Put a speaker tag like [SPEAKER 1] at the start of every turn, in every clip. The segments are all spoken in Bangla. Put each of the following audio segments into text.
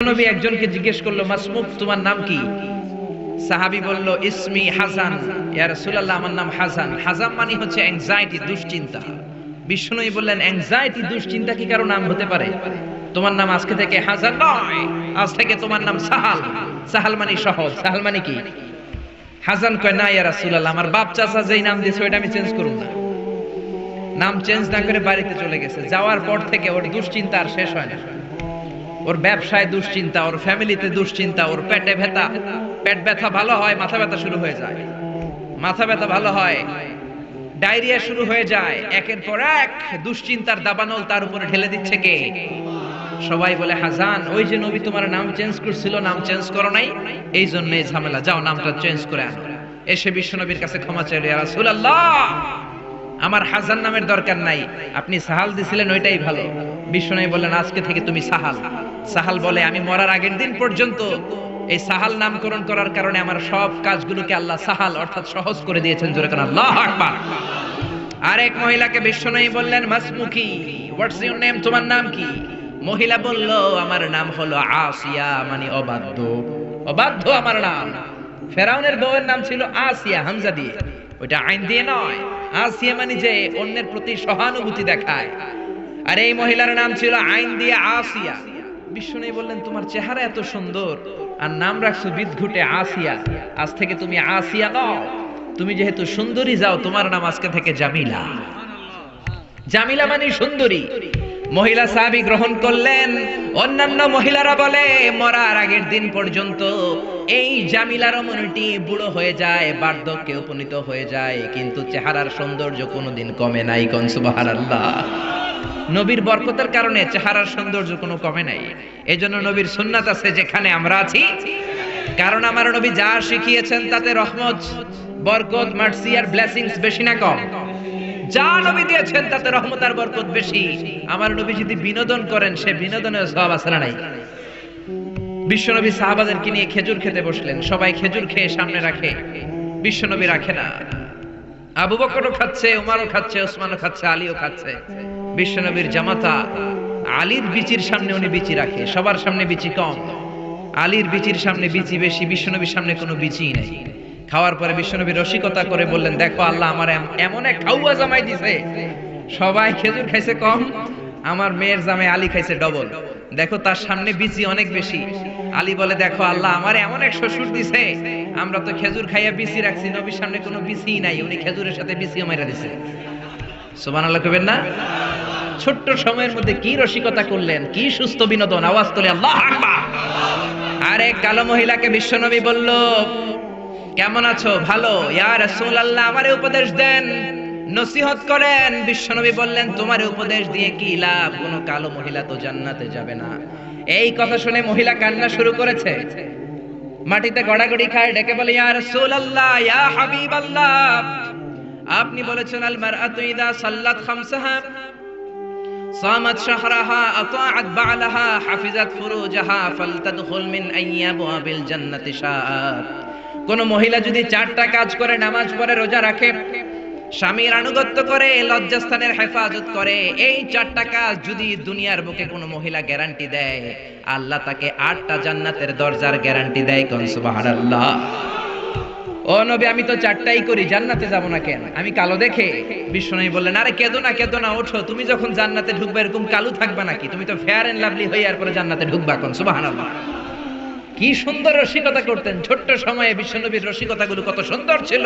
[SPEAKER 1] বিশ্বনবী একজনকে জিজ্ঞেস করলো, মাসমুক, তোমার নাম কি? সাহাবী বলল, ইসমি হাসান ইয়া রাসূলুল্লাহ, আমার নাম হাসান। হাসান মানে হচ্ছে অ্যাংজাইটি, দুশ্চিন্তা। বিশ্বনবী বললেন, অ্যাংজাইটি, দুশ্চিন্তা কি কারো নাম হতে পারে? তোমার নাম আজকে থেকে হাসান নয়, আজ থেকে তোমার নাম সাহাল। সাহাল মানে সহজ। সাহাল মানে কি? হাসান কয়, না ইয়া রাসূলুল্লাহ, আমার বাপ চাচা যেই নাম দিয়েছে ওইটা আমি চেঞ্জ করব না। নাম চেঞ্জ না করে বাড়িতে চলে গেছে। যাওয়ার পর থেকে ওর দুশ্চিন্তা আর শেষ হয় না। ওর ব্যবসায় দুশ্চিন্তা, ওর ফ্যামিলিতে দুশ্চিন্তা, ওর পেটে ব্যথা, পেট ব্যথা ভালো হয়, মাথা ব্যথা শুরু হয়ে যায়, মাথা ব্যথা ভালো হয়, ডায়রিয়া শুরু হয়ে যায়। একের পর এক দুশ্চিন্তার দাবানল তার উপরে ঢেলে দিচ্ছে কে? সবাই বলে, হাসান, ওই যে নবী তোমার নাম চেঞ্জ করছিল, নাম চেঞ্জ করো নাই, এই জন্য এই ঝামেলা, যাও নামটা চেঞ্জ করে আনো। এসে বিশ্বনবীর কাছে ক্ষমা চাইল, ইয়া রাসূলুল্লাহ, আমার হাসান নামের দরকার নাই, আপনি সাহাল দিছিলেন ওইটাই ভালো। বিশ্বনবী বললেন, আজকে থেকে তুমি সাহাল। সাহাল বলে, আমি মরার আগের দিন পর্যন্ত এই সাহাল নামকরণ করার কারণে আমার সব কাজগুলোকে আল্লাহ সাহাল অর্থাৎ সহজ করে দিয়েছেন। জোরে কান আল্লাহু আকবার। আরেক মহিলাকে বিশ্বনবী বললেন, মাসমুকি, হোয়াটস ইওর নেম, তোমার নাম কি? মহিলা বলল, আমার নাম হলো আসিয়া, মানে অবাধ্য। অবাধ্য আমার নাম। ফেরাউনের বউয়ের নাম ছিল আসিয়া, হামজা দিয়ে, ওইটা আইন দিয়ে নয়। আসিয়া মানে যে অন্যের প্রতি সহানুভূতি দেখায়। আর এই মহিলার নাম ছিল আইন দিয়ে আসিয়া। বিশ্বনবী বললেন, তোমার চেহারা এত সুন্দর আর নাম রাখছো বিদঘুটে আসিয়া, আজ থেকে তুমি আসিয়া নও, তুমি যেহেতু সুন্দরী, যাও, তোমার নাম আজকে থেকে জামিলা। জামিলা মানে সুন্দরী। মহিলা সাহাবী গ্রহণ করলেন। অন্যান্য মহিলারা বলে, মরার আগের দিন পর্যন্ত এই জামিলার মনটি বুড়ো হয়ে যায়, বার্ধক্যে উপনীত হয়ে যায়, কিন্তু চেহারার সৌন্দর্য কোনোদিন কমে নাই। কোন সুবহানাল্লাহ। নবীর বরকতের কারণে চেহারার সৌন্দর্য কোনো কমে নাই। এজন্য নবীর সুন্নাত আছে যেখানে আমরা আছি, কারণ আমার নবী যা শিখিয়েছেন তাতে রহমত, বরকত, মার্সি আর ব্লেসিংস বেশি না কম? যা নবী দিয়েছেন তাতে রহমত আর বরকত বেশি। আমার নবী যদি বিনোদন করেন, সে বিনোদনের সওয়াব আছে না নাই? বিশ্বনবী সাহাবাদেরকে নিয়ে খেজুর খেতে বসলেন। সবাই খেজুর খেয়ে সামনে রাখে, বিশ্বনবী রাখে না। আবু বকরও খাচ্ছে, উমারও খাচ্ছে, ওসমানও খাচ্ছে, আলীও খাচ্ছে। বিশ্বনবীর জামাতা আলীর বিচির সামনে উনি বিচি রাখে, সবার সামনে বিচি কম, আলীর বিচির সামনে বিচি বেশি, বিশ্বনবীর সামনে কোনো বিচি নাই। খাওয়ার পরে বিশ্বনবী রসিকতা করে বললেন, দেখো, আল্লাহ আমার এমন এক খাওয়া জামাই দিছে, সবাই খেজুর খাইছে কম, আমার মেয়ের জামাই আলী খাইছে ডবল। দেখো, তার সামনে বিচি অনেক বেশি। আলী বলে, দেখো, আল্লাহ আমার এমন এক শ্বশুর দিছে, আমরা তো খেজুর খাইয়া বিচি রাখছি, নবীর সামনে কোনো বিচি নাই, উনি খেজুরের সাথে বিচিও মাইরা দিছে। সুবহানাল্লাহ কইবেন না? ছোট্ট সময়ের মধ্যে কি রসিকতা করলেন, কি সুস্থ বিনোদন। আওয়াজ তোলে আল্লাহু আকবার। আরে কালো মহিলাকে বিশ্বনবী বলল, কেমন আছো? ভালো। ইয়া রাসূলুল্লাহ, আমারে উপদেশ দেন, নসিহত করেন। বিশ্বনবী বললেন, তোমার উপদেশ দিয়ে কি লাভ? কোন কালো মহিলা তো জান্নাতে যাবে না। এই কথা শুনে মহিলা কান্না শুরু করেছে, মাটিতে গড়াগড়ি খায়, ডেকে বলে, ইয়া রাসূলুল্লাহ, ইয়া হাবিবাল্লাহ, আপনি বলেছেন, আল মারআতু ইযা সাল্লাত খামসাহা সামাত শাহরাহা আতাআত বা'লাহা হাফিজাত ফুরুজাহা ফালতাদখুল মিন আইয়াবিল জান্নাতি শাআত। কোন মহিলা যদি 4টা কাজ করে, নামাজ পড়ে, রোজা রাখে, স্বামীর আনুগত্য করে, লজ্জাস্থানের হেফাজত করে, এই 4টা কাজ যদি দুনিয়ার বুকে কোন মহিলা গ্যারান্টি দেয়, আল্লাহ তাকে 8টা জান্নাতের দরজার গ্যারান্টি দেয়। কোন সুবহানাল্লাহ। ও নবী, আমি তো 4টাই করি, জান্নাতে যাব না কেন? আমি কালো দেখে? বিশ্বনবী বললেন, আরে কেঁদো না, কেঁদো না, ওঠো, তুমি যখন জান্নাতে ঢুকবে এরকম কালো থাকবে নাকি? তুমি তো ফেয়ার এন্ড লাভলি হয়ে এরপরে জান্নাতে ঢুকবা। কোন সুবহানাল্লাহ। কি সুন্দর রসিকতা করতেন ছোট্ট সময়ে। বিশ্বনবীর রসিকতাগুলো কত সুন্দর ছিল।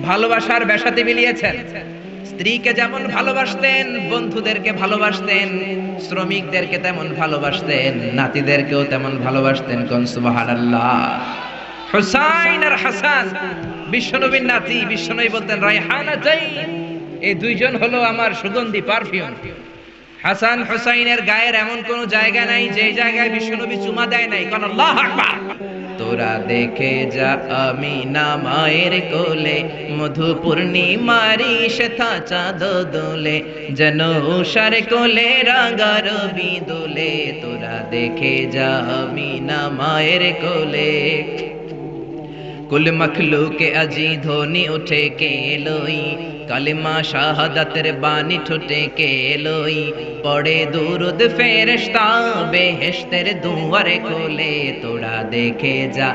[SPEAKER 1] ভালোবাসার বেশাতি বিলিয়েছেন। স্ত্রীকে যেমন ভালোবাসতেন, বন্ধুদেরকে ভালোবাসতেন, শ্রমিকদেরকে তেমন ভালোবাসতেন, নাতিদেরকেও তেমন ভালোবাসতেন। কোন সুবহানাল্লাহ। হুসাইন আর হাসান বিশ্বনবীর নাতি। বিশ্বনবী বলতেন, রায়হানাতাইন, এই দুইজন হলো আমার সুগন্ধি, পারফিউম। হাসান হুসাইনের গায়ের এমন কোন জায়গা নাই যে জায়গায় বিশ্বনবী চুমা দেয় নাই। কোন আল্লাহু আকবার। তোরা দেখে যা আমিনা মায়ের কোলে, মধু পূর্ণিমারি শেথা চাঁদ দোলে, যেন উষার কোলে রাঙা রবি দোলে। তোরা দেখে যা আমিনা মায়ের কোলে, কুল মখলুকে আজি ধ্বনি উঠে কে লই, কালিমা শাহাদাতের বাণী ঠোঁটে কে লই, পড়ে দুরুদ ফেরেশতা বেহেশতের দুয়ারে খোলে, তোরা দেখে যা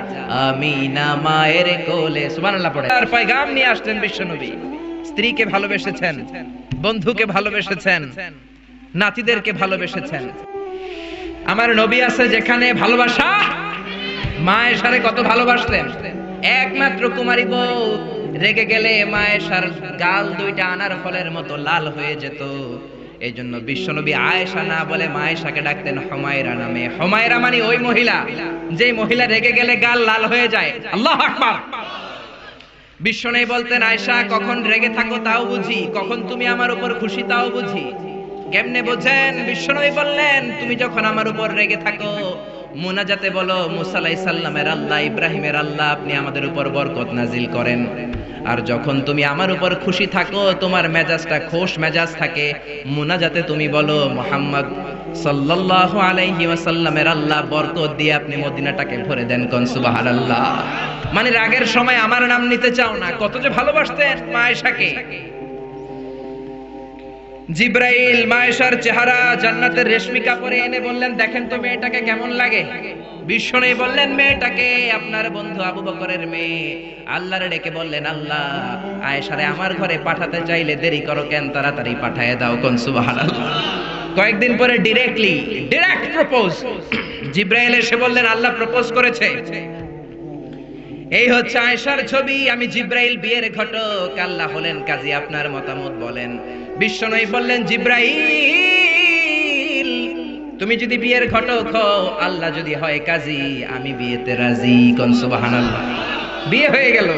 [SPEAKER 1] আমিনা মায়ের কোলে। সুবহানাল্লাহ পড়ে আর পয়গাম নিয়ে আসলেন বিশ্বনবী। স্ত্রীকে ভালোবেসেছেন, বন্ধুকে ভালোবেসেছেন, নাতিদেরকে ভালোবেসেছেন। আমার নবী আছে যেখানে ভালোবাসা, মা এশারে কত ভালোবাসতেন। একমাত্র কুমারী বউ রেগে গেলে মা এশার গাল দুইটা আনার ফলের মতো লাল হয়ে যেত। এই জন্য বিশ্বনবী আয়েশা না বলে মা এশাকে ডাকতেন হুমায়রা নামে। হুমায়রা মানে ওই মহিলা যে মহিলা রেগে গেলে গাল লাল হয়ে যায়। আল্লাহু আকবার। বিশ্বনবী বলতেন আয়েশা কখন রেগে থাকো তাও বুঝি, কখন তুমি আমার উপর খুশি তাও বুঝি। কেমনে বোঝেন? বিশ্বনবী বললেন তুমি যখন আমার উপর রেগে থাকো মুনাজাতে বলো মুসা আলাইহিস সালামের আল্লাহ, ইব্রাহিমের আল্লাহ আপনি আমাদের উপর বরকত নাজিল করেন। আর যখন তুমি আমার উপর খুশি থাকো, তোমার মেজাজটা খোশ মেজাজ থাকে, মুনাজাতে তুমি বলো মুহাম্মদ সাল্লাল্লাহু আলাইহি ওয়াসাল্লামের আল্লাহ বরকত দিয়ে আপনি মদিনাটাকে ভরে দেন। কোন সুবহানাল্লাহ। মানে রাগের সময় আমার নাম নিতে চাও না। কত যে ভালোবাসতেন মা আয়েশাকে। জিব্রাইল মা আয়েশার চেহারা জান্নাতের রেশমি কাপড়ে এনে বললেন দেখেন তো মেয়েটাকে কেমন লাগে। বিশ্বনবী বললেন মেয়েটাকে আপনার বন্ধু আবু বকরের মেয়ে। আল্লাহরে ডেকে বললেন আল্লাহ আয়েশারে আমার ঘরে পাঠাতে চাইলে দেরি করো কেন, তাড়াতাড়ি পাঠিয়ে দাও। কোন সুবহানাল্লাহ। কয়েকদিন পরে ডিরেক্ট প্রপোজ। জিব্রাইল এসে বললেন আল্লাহ প্রপোজ করেছে। এই হচ্ছে আয়েশার ছবি। আমি জিব্রাইল বিয়ের ঘটক, আল্লাহ হলেন কাজী, আপনার মতামত বলেন। বিশ্বনবী বললেন জিব্রাইল তুমি যদি বিয়ের ঘটক হও, আল্লাহ যদি হয় কাজী, আমি বিয়েতে রাজি। কোন সুবহানাল্লাহ। বিয়ে হয়ে গেল।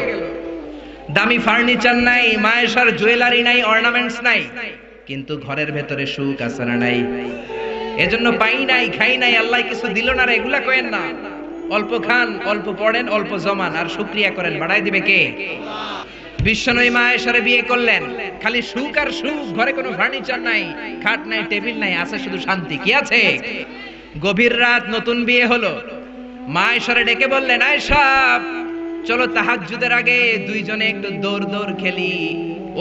[SPEAKER 1] দামি ফার্নিচার নাই, মা আয়েশার জুয়েলারি নাই, অর্নামেন্টস নাই, কিন্তু ঘরের ভেতরে সুখ আছে না নাই? এজন্য পাই নাই খাই নাই আল্লাহ কিছু দিল না রে এগুলা কইেন না। অল্প খান, অল্প পড়েন, অল্প জমান, আর শুকরিয়া করেন, বাড়াই দিবে কে? বিশ্বনবী মা আয়েশারে বিয়ে করলেন। খালি সুখ আর সুখ, ঘরে কোনো ফার্নিচার নাই, খাট নাই, টেবিল নাই, আছে শুধু শান্তি। কি আছে? গভীর রাত, নতুন বিয়ে হলো। মা আয়েশারে ডেকে বললেন আয়েশা চলো তাহাজ্জুদের আগে দুইজনে একটু দৌড় খেলি।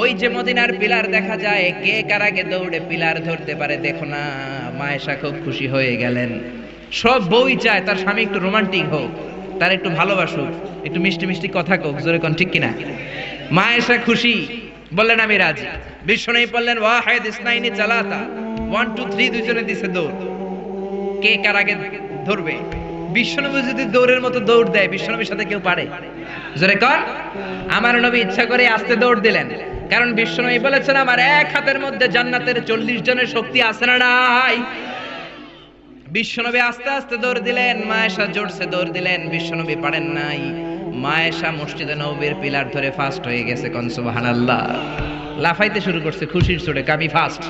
[SPEAKER 1] ওই যে মদিনার পিলার দেখা যায়, কে কার আগে দৌড়ে পিলার ধরতে পারে দেখো না। মা আয়েশা খুব খুশি হয়ে গেলেন। সব বউই চায় তার স্বামী একটু রোমান্টিক হোক, তার একটু ভালোবাসুক, একটু মিষ্টি মিষ্টি কথা কোক। জোরে কোন ঠিক কিনা? মা আয়েশা খুশি, বললেন আমি রাজি। বিশ্বনবী বললেন ওয়াহিদ ইসনাইনি চালাতা, 1 2 3 দুইজনে দিছে দৌড়, কে কার আগে ধরবে। বিশ্বনবী যদি দৌড়ের মতো দৌড় দেয়, বিশ্বনবীর সাথে কেউ পারে? জোরে কর। আমার নবী ইচ্ছা করে আস্তে দৌড় দিলেন, কারণ বিশ্বনবী বলেছেন আমার এক হাতের মধ্যে জান্নাতের 40 জনের শক্তি আছে না নাই? বিশ্বনবী আস্তে আস্তে দৌড় দিলেন, মা আয়েশা জোরসে দৌড় দিলেন, বিশ্বনবী পারেন নাই। মা আয়েশা মসজিদে নববীর পিলার ধরে ফাস্ট হয়ে গেছে। কোন সুবহানাল্লাহ। লাফাইতে শুরু করছে খুশির চোটে, কামি ফাস্ট।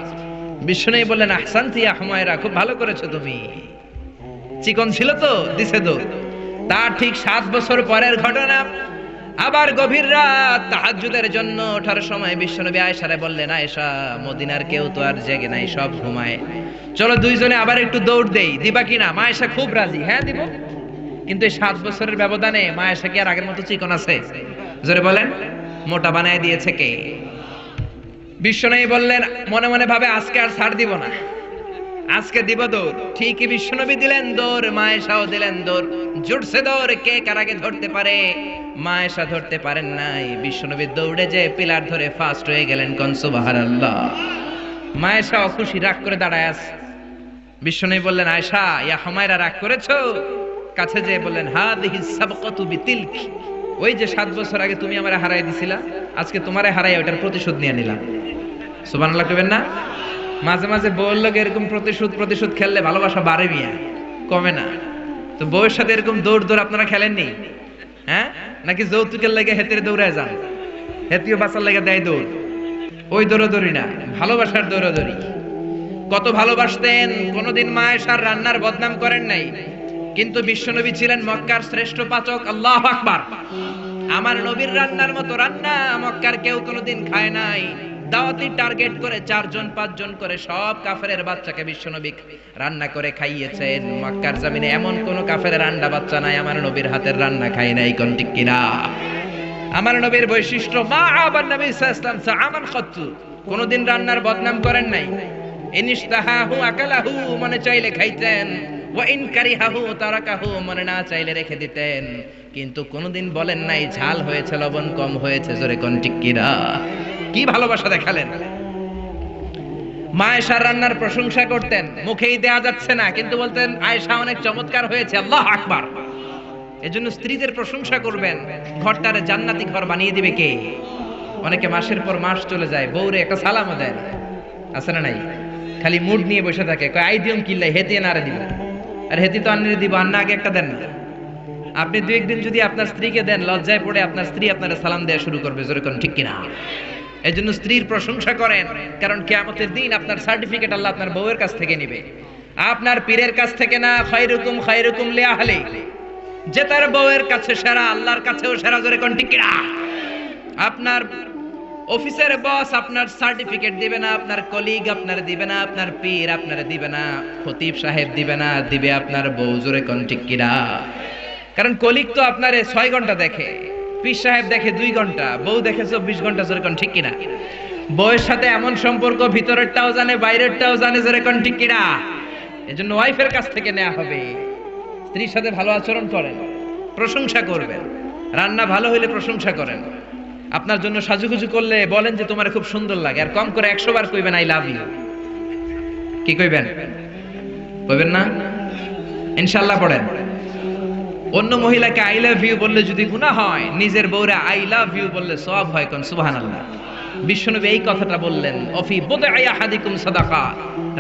[SPEAKER 1] বিশ্বনবী বললেন আহসানতি ইয়া হুমায়রা, খুব ভালো করেছো তুমি। চিকন ছিল তো, দিছে দৌড়। তার ঠিক 7 বছর পরের ঘটনা। আবার গভীর রাত, তাহাজ্জুদের জন্য ওঠার সময় বিশ্বনবী আয়েশারে বললেন আয়েশা মদিনার কেউ তো আর জেগে নাই, সব ঘুমায়, চলো দুইজনে আবার একটু দৌড় দেই, দিবা কিনা? মা আয়েশা খুব রাজি, হ্যাঁ দিব। কিন্তু এই 7 বছরের ব্যবধানে মা আয়েশা কি আর আগের মতো চিকন আছে? জোরে বলেন। মোটা বানায় দিয়েছে কে? বিশ্বনবী বললেন মনে মনে ভাবে আজকে আর ছাড় দিব না, আজকে দিব দৌড়। ঠিকই বিশ্বনবী দিলেন দৌড়, মা আয়েশাও দিলেন দৌড়। জোরসে দৌড়, কে কার আগে ধরতে পারে? মা আয়েশা ধরতে পারেন নাই। বিশ্বনবী দৌড়ে যে পিলার ধরে ফাস্ট হয়ে গেলেন। কোন সুবহানাল্লাহ। মা আয়েশা খুশি, রাগ করে দাঁড়ায় আছে। বিশ্বনবী বললেন আয়েশা ইয়া হুমায়রা রাগ করেছো? কাছে যেয়ে বললেন হাদিহি সাবকাতু বিতিলক, ওই যে 7 বছর আগে তুমি আমারে হারাই দিছিলা, আজকে তোমারে হারাই ওটার প্রতিশোধ নিয়ে নিলাম। সুবহানাল্লাহ কইবেন না? মাঝে মাঝে বউয়ের লগে এরকম প্রতিশোধ খেললে ভালোবাসা বাড়ে মিয়া, কমে না। তো বউয়ের সাথে এরকম দৌড় আপনারা খেলেননি? হ্যাঁ, নাকি যৌতুকের লাগে হেতের দৌড়ায় যান? হেতিও বাঁচার লাগে দেয় দৌড়। ওই দৌড়াদৌড়ি না, ভালোবাসার দৌড়াদৌড়ি। কত ভালোবাসতেন। কোনদিন মা আয়েশার রান্নার বদনাম করেন নাই, কিন্তু বিশ্বনবী ছিলেন মক্কার শ্রেষ্ঠ পাচক। আল্লাহু আকবার। আমার নবীর রান্নার মতো রান্না মক্কার কেউ কোনোদিন খায় নাই। দাওয়াতি টার্গেট করে 4 জন 5 জন করে সব কাফেরের বাচ্চাকে বিশ্বনবী রান্না করে খাইয়েছেন। মক্কার জমিনে এমন কোন কাফেরের রান্না বাচ্চা নাই আমার নবীর হাতের রান্না খায় নাই। কোন ঠিক কিনা? আমার নবীর বৈশিষ্ট্য মা আবার নবী সাল্লাল্লাহু আলাইহি ওয়াসাল্লাম খাত্তু, কোনদিন রান্নার বদনাম করেন নাই। ইনিশতাহাহু আকালাহু, মনে চাইলে খাইতেন, ওয়া ইন কারিহাহু তারাকাহু, মনে না চাইলে রেখে দিতেন। কিন্তু কোনদিন বলেন নাই ঝাল হয়েছে, লবণ কম হয়েছে, জোরে কোন ঠিক কিনা। কি ভালোবাসা দেখালেন। মা আয়েশার রান্নার প্রশংসা করতেন, মুখেই দেয়া যাচ্ছে না, কিন্তু বলতেন আয়েশা অনেক চমৎকার হয়েছে, আল্লাহু আকবার। এজন্য স্ত্রীদের প্রশংসা করবেন, ঘরটারে জান্নাতি ঘর বানিয়ে দিবে কে? অনেকে মাসের পর মাস চলে যায়, বউরে একটা সালামও দেয় না, আছে না নাই? খালি মুড নিয়ে বসে থাকে, কয় আই দিম কিল্লাই হেতে নারে দিব, আর হেতি তো আন্নে দিব, আন্না আগে একটা দেন না। আপনি দুই একদিন যদি আপনার স্ত্রীকে দেন, লজ্জায় পড়ে আপনার স্ত্রী আপনার সালাম দেয়া শুরু করবে, জোরে কোন ঠিক কিনা। এজন্য স্ত্রীর প্রশংসা করেন, কারণ কিয়ামতের দিন আপনার সার্টিফিকেট আল্লাহ আপনার বউয়ের কাছ থেকে নেবে, আপনার পীরের কাছ থেকে না। খায়রুকুম খায়রুকুম লিআহলি, যে তার বউয়ের কাছে সেরা, আল্লাহর কাছেও সেরা, জোরে কোন ঠিক কিনা। আপনার অফিসের বস আপনার সার্টিফিকেট দিবে না, আপনার কলিগ আপনার দিবে না, আপনার পীর আপনার দিবে না, খতিব সাহেব দিবে না, দিবে আপনার বউ, জোরে কোন ঠিক কিনা। কারণ কলিগ তো আপনারে 6 ঘন্টা দেখে, পীর সাহেব দেখে 2 ঘন্টা, বউ দেখে 24 ঘন্টা, জোরে কোন ঠিক কিনা। বউয়ের সাথে এমন সম্পর্ক, ভিতরেরটাও জানে বাইরেরটাও জানে, জোরে কোন ঠিক কিনা। এজন্য ওয়াইফের কাছ থেকে নেওয়া হবে। স্ত্রীর সাথে ভালো আচরণ করেন, প্রশংসা করবেন, রান্না ভালো হইলে প্রশংসা করেন। আপনার জন্য সাজুগুজু করলে বলেন যে তোমার খুব সুন্দর লাগে, আর কম করে 100 বার কইবেন আই লাভ ইউ। কি কইবেন? কইবেন না? ইনশাআল্লাহ পড়েন। অন্য মহিলাকে আই লাভ ইউ বললে যদি গুনাহ হয়, নিজের বউরে আই লাভ ইউ বললে সওয়াব হয়, কোন সুবহানাল্লাহ। বিশ্বনবী এই কথাটা বললেন, অফি বুদআই আহাদিকুম সাদাকা,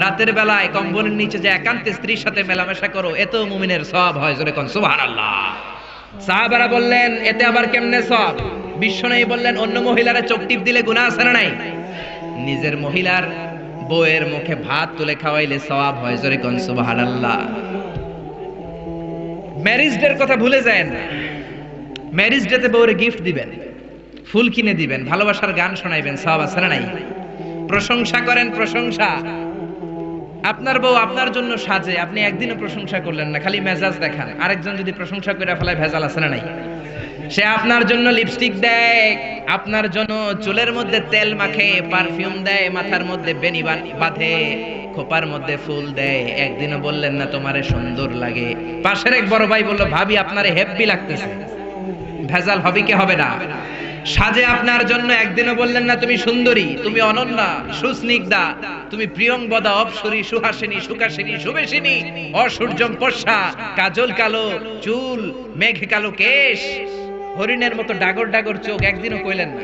[SPEAKER 1] রাতের বেলায় কম্বলের নিচে যে একান্তে স্ত্রীর সাথে মেলামেশা করো, এতেও মুমিনের সওয়াব হয়, জোরে কোন সুবহানাল্লাহ। সাহাবারা বললেন এতে আবার কেমনে সওয়াব? বিশ্বনবী বললেন অন্য মহিলারা চোখ টিপ দিলে গুনাহ আছে না নাই? নিজের মহিলার বউয়ের মুখে ভাত তুলে খাওয়াইলে সওয়াব হয়, জোরে কোন সুবহানাল্লাহ। ম্যারেজ ডের কথা ভুলে যায়েন না। ম্যারেজ ডেতে বউরে গিফট দিবেন, ফুল কিনে দিবেন, ভালোবাসার গান শোনাইবেন, সওয়াব আছে না নাই? প্রশংসা করেন, প্রশংসা। আপনার বউ আপনার জন্য সাজে, আপনি একদিনও প্রশংসা করলেন না, খালি মেজাজ দেখান। আরেকজন যদি প্রশংসা করে ফেলায়, ভেজাল আছে না নাই? সে আপনার জন্য লিপস্টিক দেয়, আপনার জন্য চুলের মধ্যে তেল মাখে, পারফিউম দেয়, মাথার মধ্যে বেনি বাঁধে, খোপার মধ্যে ফুল দেয়, একদিনও বললেন না তোমারে সুন্দর লাগে। পাশের এক বড় ভাই বলল ভাবি আপনারে হেব্বি লাগতেছে, ভেজাল হবে কি হবে না? সাজে আপনার জন্য, একদিনও বললেন না তুমি সুন্দরী, তুমি অনন্যা, সুস্নিগ্ধা, তুমি প্রিয়ংবদা, অপসরী, সুহাসিনী, সুকাসিনী, সুবেশিনী, অসূর্যম পর্ষা, কাজল কালো চুল, মেঘ কালো কেশ, হরিণের মতো ডাগর ডাগর চোখ, একদিনও কইলেন না।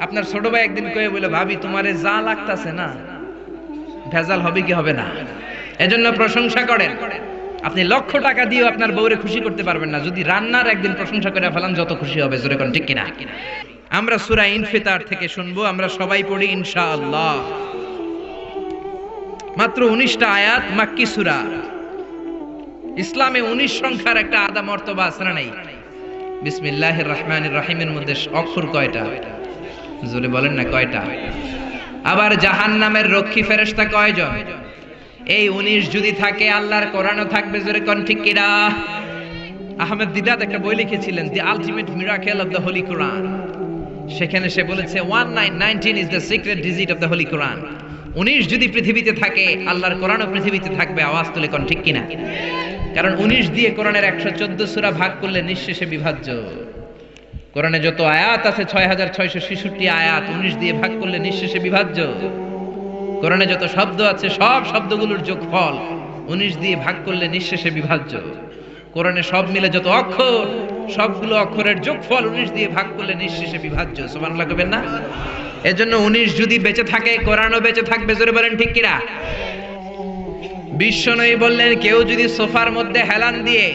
[SPEAKER 1] আপনার ছোট ভাই একদিন কয়ে বলে ভাবি তোমারে যা লাগতাছে না, ভেজাল হবে কি হবে না? এজন্য প্রশংসা করেন। আপনি লক্ষ টাকা দিয়েও আপনার বউরে খুশি করতে পারবেন না, যদি রান্নার একদিন প্রশংসা করে ফেলান, যত খুশি হবে, জোরে কোন ঠিক কিনা। আমরা সূরা ইনফিতার থেকে শুনবো, আমরা সবাই পড়ি ইনশাআল্লাহ। মাত্র 19টা আয়াত, মাক্কি সূরা। ইসলামে 19 সংখ্যার একটা আদা মর্তবা আছে না নাই? বিসমিল্লাহির রহমানির রহিমের মধ্যে অক্ষর কয়টা? জোরে বলেন না কয়টা? আবার জাহান্নামের রক্ষী ফেরেশতা কয়জন? এই 19 যদি থাকে, আল্লাহর কোরআনও থাকবে, জোরে কোন ঠিক কিনা। আহমেদ দিদাত একটা বই লিখেছিলেন, the ultimate miracle of the holy Quran. সেখানে সে বলেছে 1919 is the secret digit of the holy Quran. 19 যদি পৃথিবীতে থাকে, আল্লাহর কোরআনও পৃথিবীতে থাকবে, আওয়াজ তুলে কোন ঠিক কিনা। কারণ 19 দিয়ে কোরআনের 114 সূরা ভাগ করলে নিঃশেষে বিভাজ্য। কোরআনে যত আয়াত আছে 6666 আয়াত, 19 দিয়ে ভাগ করলে নিঃশেষে বিভাজ্য। কোরআনে যত শব্দ আছে সব শব্দগুলোর যোগফল 19 দিয়ে ভাগ করলে নিঃশেষে বিভাজ্য। কোরআনে সব মিলে যত অক্ষর, সবগুলো অক্ষরের যোগফল 19 দিয়ে ভাগ করলে নিঃশেষে বিভাজ্য। সুবহানাল্লাহ কইবেন না? এজন্য 19 যদি বেঁচে থাকে, কোরআনও বেঁচে থাকবে, জোরে বলেন ঠিক কিনা। বিশ্বনবী বললেন কেউ যদি সোফার মধ্যে হেলান দিয়ে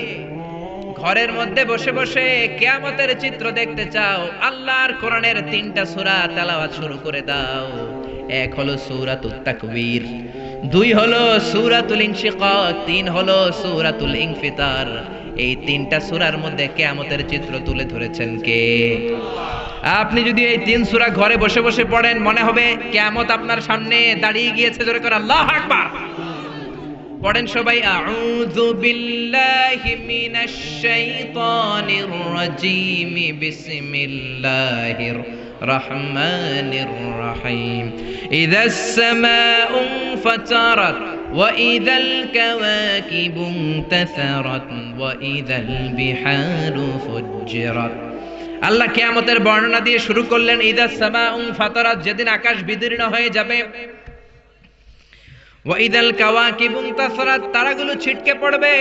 [SPEAKER 1] ঘরের মধ্যে বসে বসে কিয়ামতের চিত্র দেখতে চাও, আল্লাহর কোরআনের 3টা সূরা তেলাওয়াত শুরু করে দাও। এক হলো সূরাতুত তাকবীর, 2 হলো সূরাতুল ইনশিকাক, 3 হলো সূরাতুল ইনফিতার। এই 3টা সূরার মধ্যে কিয়ামতের চিত্র তুলে ধরেছেন কে? আপনি যদি এই 3 সূরা ঘরে বসে বসে পড়েন, মনে হবে কিয়ামত আপনার সামনে দাঁড়িয়ে গিয়েছে, জোরে করে আল্লাহু আকবার। পড়েন সবাই, আউযু বিল্লাহি মিনাশ শাইতানির রাজীম, বিসমিল্লাহির রহমানির রহিম। ইযাস সামাউ ফাতারাত ওয়া ইযাল কাওয়াকিবু ইনতাসারাত ওয়া ইযাল বিহারু ফুজ্জিরাত। আল্লাহ কিয়ামতের বর্ণনা দিয়ে শুরু করলেন, ইযাস সামাউ ফাতারাত, যেদিন আকাশ বিদীর্ণ হয়ে যাবে, ওয়া ইযাল কাওয়াকিবু ইনতাসারাত, তারাগুলো ছিটকে পড়বে,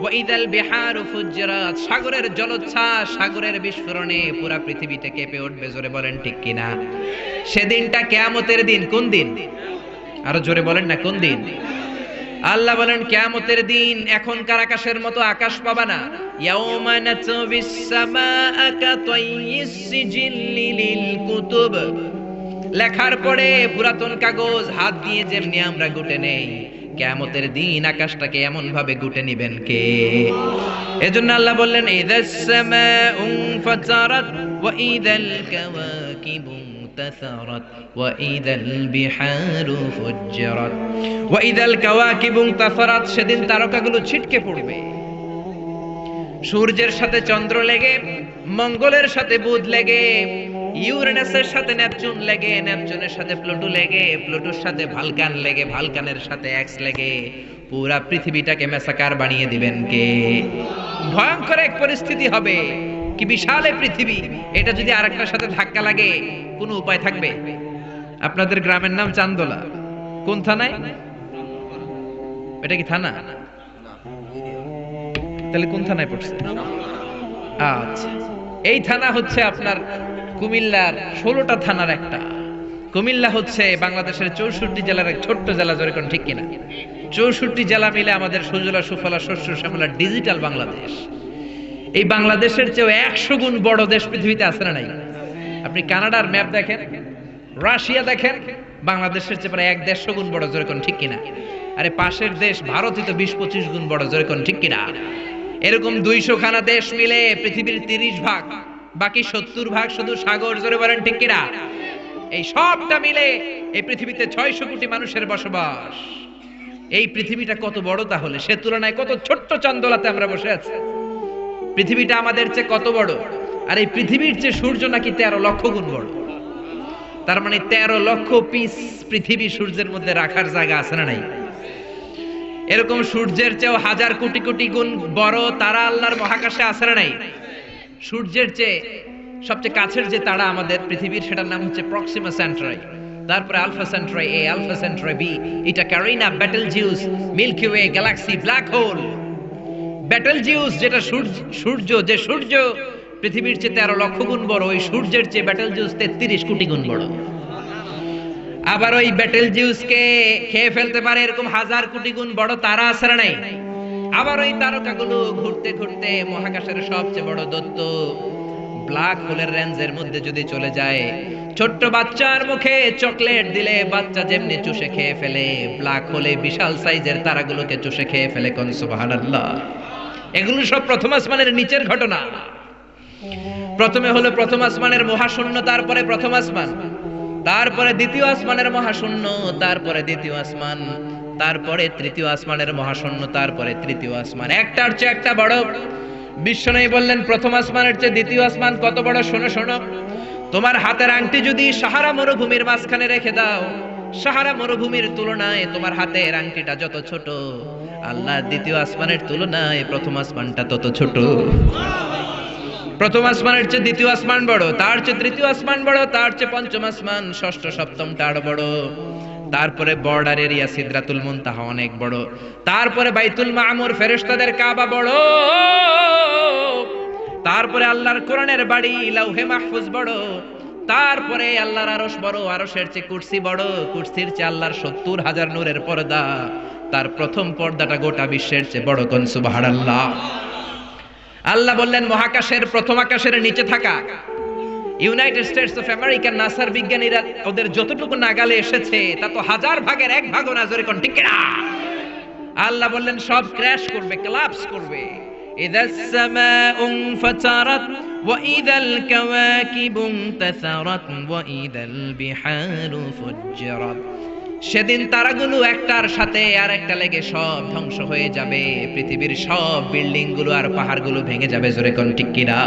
[SPEAKER 1] ওয়া ইযাল বিহারু ফুজ্জিরাত, সাগরের জলোচ্ছ্বাস, সাগরের বিস্ফোরণে পুরো পৃথিবীটা কেঁপে উঠবে। জোরে বলেন ঠিক কিনা? সেদিনটা কিয়ামতের দিন। কোন দিন? আরো জোরে বলেন না, কোন দিন? আল্লাহ বলেন কিয়ামতের দিন এখনকার আকাশের মতো আকাশ পাবা না। ইয়াউমা নাতবিস সামাআ কাতাইয়িস সিজিল্লি লিল কুতুব, লেখার পরে পুরাতন কাগজ হাত দিয়ে যেমনি আমরা গুটে নেই, কিয়ামতের দিন আকাশটাকে এমন ভাবে গুটে নিবেন কে? এজন্য আল্লাহ বললেন, ইযাস সামাউ ফাতারাত ওয়া ইযাল কাওয়াকিবু ইনতাসারাত ওয়া ইযাল বিহারু ফুজ্জিরাত ওয়া ইযাল কাওয়াকিবু ইনতাসারাত, সেদিন তারকাগুলো ছিটকে পড়বে। সূর্যের সাথে চন্দ্র লেগে, মঙ্গলের সাথে বুধ লেগে, ইউরেনাসের সাথে নেপচুন লেগে, নেপচুনের সাথে প্লুটো লেগে, প্লুটোর সাথে ভালকান লেগে, ভালকানের সাথে এক্স লেগে পুরা পৃথিবীটাকে মেসাকার বানিয়ে দিবেন কে? ভয়ঙ্কর এক পরিস্থিতি হবে। কি বিশাল এই পৃথিবী, এটা যদি আরেকটার সাথে ধাক্কা লাগে কোনো উপায় থাকবে? আপনাদের গ্রামের নাম চান্দোলা, কোন থানায়? এটা কি থানা? তাহলে কোন থানায় পড়ছে? আচ্ছা, এই থানা হচ্ছে আপনার কুমিল্লার 16টা থানার একটা। কুমিল্লা হচ্ছে বাংলাদেশের 64 জেলার এক ছোট্ট জেলা। জোরে কোন ঠিক কিনা? 64 জেলা মিলে আমাদের সুজলা সুফলা শস্য শ্যামলা ডিজিটাল বাংলাদেশ। এই বাংলাদেশের চেয়ে 100 গুণ বড় দেশ পৃথিবীতে আছে না নাই? আপনি কানাডার ম্যাপ দেখেন, রাশিয়া দেখেন, বাংলাদেশের চেয়ে প্রায় 1-150 গুণ বড়। জোরে কোন ঠিক কিনা? আরে পাশের দেশ ভারতই তো 20-25 গুণ বড়। জোরে কোন ঠিক কিনা? এরকম 200 খানা দেশ মিলে পৃথিবীর 30 ভাগ, বাকি 70 ভাগ শুধু সাগর। জোরে বলেন ঠিক কিনা? এই সবটা মিলে এই পৃথিবীতে 600 কোটি মানুষের বসবাস। এই পৃথিবীটা কত বড় তাহলে? সে তুলনায় কত ছোট্ট চান্দোলাতে আমরা বসে আছি। পৃথিবীটা আমাদের চেয়ে কত বড়, আর এই পৃথিবীর চেয়ে সূর্য নাকি 13 লক্ষ গুণ বড়। তার মানে 13 লক্ষ পিস পৃথিবী সূর্যের মধ্যে রাখার জায়গা আছে না নাই? এরকম সূর্যের চেয়েও 1000 কোটি কোটি গুণ বড় তারা আল্লাহর মহাকাশে আছে না নাই? সূর্যের চেয়ে সবচেয়ে কাছের যে তারা আমাদের পৃথিবীর, সেটার নাম হচ্ছে প্রক্সিমা সেন্টারি, তারপরে Alpha Centauri A, Alpha Centauri B, এটা Carina, Betelgeuse, Milky Way, galaxy, black hole. Betelgeuse যেটা সূর্য, যে সূর্য পৃথিবীর চেয়ে 13 লক্ষ গুণ বড়, ওই সূর্যের চেয়ে বেটেলজিউস 33 কোটি গুণ বড়। আবার ওই বেটেলজিউসকে খেয়ে ফেলতে পারে এরকম 1000 কোটি গুণ বড় তারা আছে না নাই? আবার ওই তারকাগুলো ঘুরতে ঘুরতে মহাকাশের সবচেয়ে বড় দৈত্য ব্ল্যাক হোলের রেঞ্জের মধ্যে যদি চলে যায়, ছোট্ট বাচ্চার মুখে চকলেট দিলে বাচ্চা যেমনি চুষে খেয়ে ফেলে, ব্ল্যাক হোলে বিশাল সাইজের তারাগুলোকে চুষে খেয়ে ফেলে। কোন সুবহানাল্লাহ। এগুলো সব প্রথম আসমানের নিচের ঘটনা। প্রথমে হলো প্রথম আসমানের মহাশূন্য, তারপরে প্রথম আসমান, তারপরে দ্বিতীয় আসমানের মহাশূন্য, তারপরে দ্বিতীয় আসমান, তারপরে তৃতীয় আসমানের মহাশূন্য, তারপরে তৃতীয় আসমান। একটার চেয়ে একটা বড়। বিশ্বনবী বললেন প্রথম আসমানের চেয়ে দ্বিতীয় আসমান কত বড়? শোনো শোনো, তোমার হাতের আংটি যদি সাহারা মরুভূমির মাঝখানে রেখে দাও, সাহারা মরুভূমির তুলনায় তোমার হাতের আংটিটা যত ছোট, আল্লাহ দ্বিতীয় আসমানের তুলনায় প্রথম আসমানটা তত ছোট। প্রথম আসমানের চেয়ে দ্বিতীয় আসমান বড়, তার চেয়ে তৃতীয় আসমান বড়, তার চেয়ে পঞ্চম আসমান, ষষ্ঠ সপ্তমটা আরো বড়। তারপরে বর্ডার এরিয়া সিদরাতুল মুনতাহা অনেক বড়, তারপরে বাইতুল মামুর, ফেরেশতাদের কাবা বড়, তারপরে আল্লাহর কোরআনের বাড়ি লাউহে মাহফুজ বড়, তারপরে আল্লাহর আরশ বড়, আরশের চেয়ে কুরসি বড়, কুরসির চেয়ে আল্লাহর 70,000 নূরের পর্দা, তার প্রথম পর্দাটা গোটা বিশ্বের চেয়ে বড়। কোন সুবহানাল্লাহ। আল্লাহ বললেন মহাকাশের প্রথম আকাশের নিচে থাকা ইউনাইটেড স্টেটস অফ আমেরিকার নাসার বিজ্ঞানীরা ওদের যতটুকু নাগালে এসেছে তা তো 1000 ভাগের 1 ভাগও না। জোরে কোন ঠিক কিনা? আল্লাহ বললেন সব ক্র্যাশ করবে, কোলাপস করবে। ইযাস সামাউ ফাতারাত ওয়া ইযাল কাওয়াকিবু ইনতাসারাত ওয়া ইযাল বিহারু ফুজ্জিরাত। সেদিন তারাগুলো একটার সাথে আর একটা লেগে সব ধ্বংস হয়ে যাবে, পৃথিবীর সব বিল্ডিং গুলো আর পাহাড়গুলো ভেঙে যাবে। জোরে কোন ঠিক কিনা?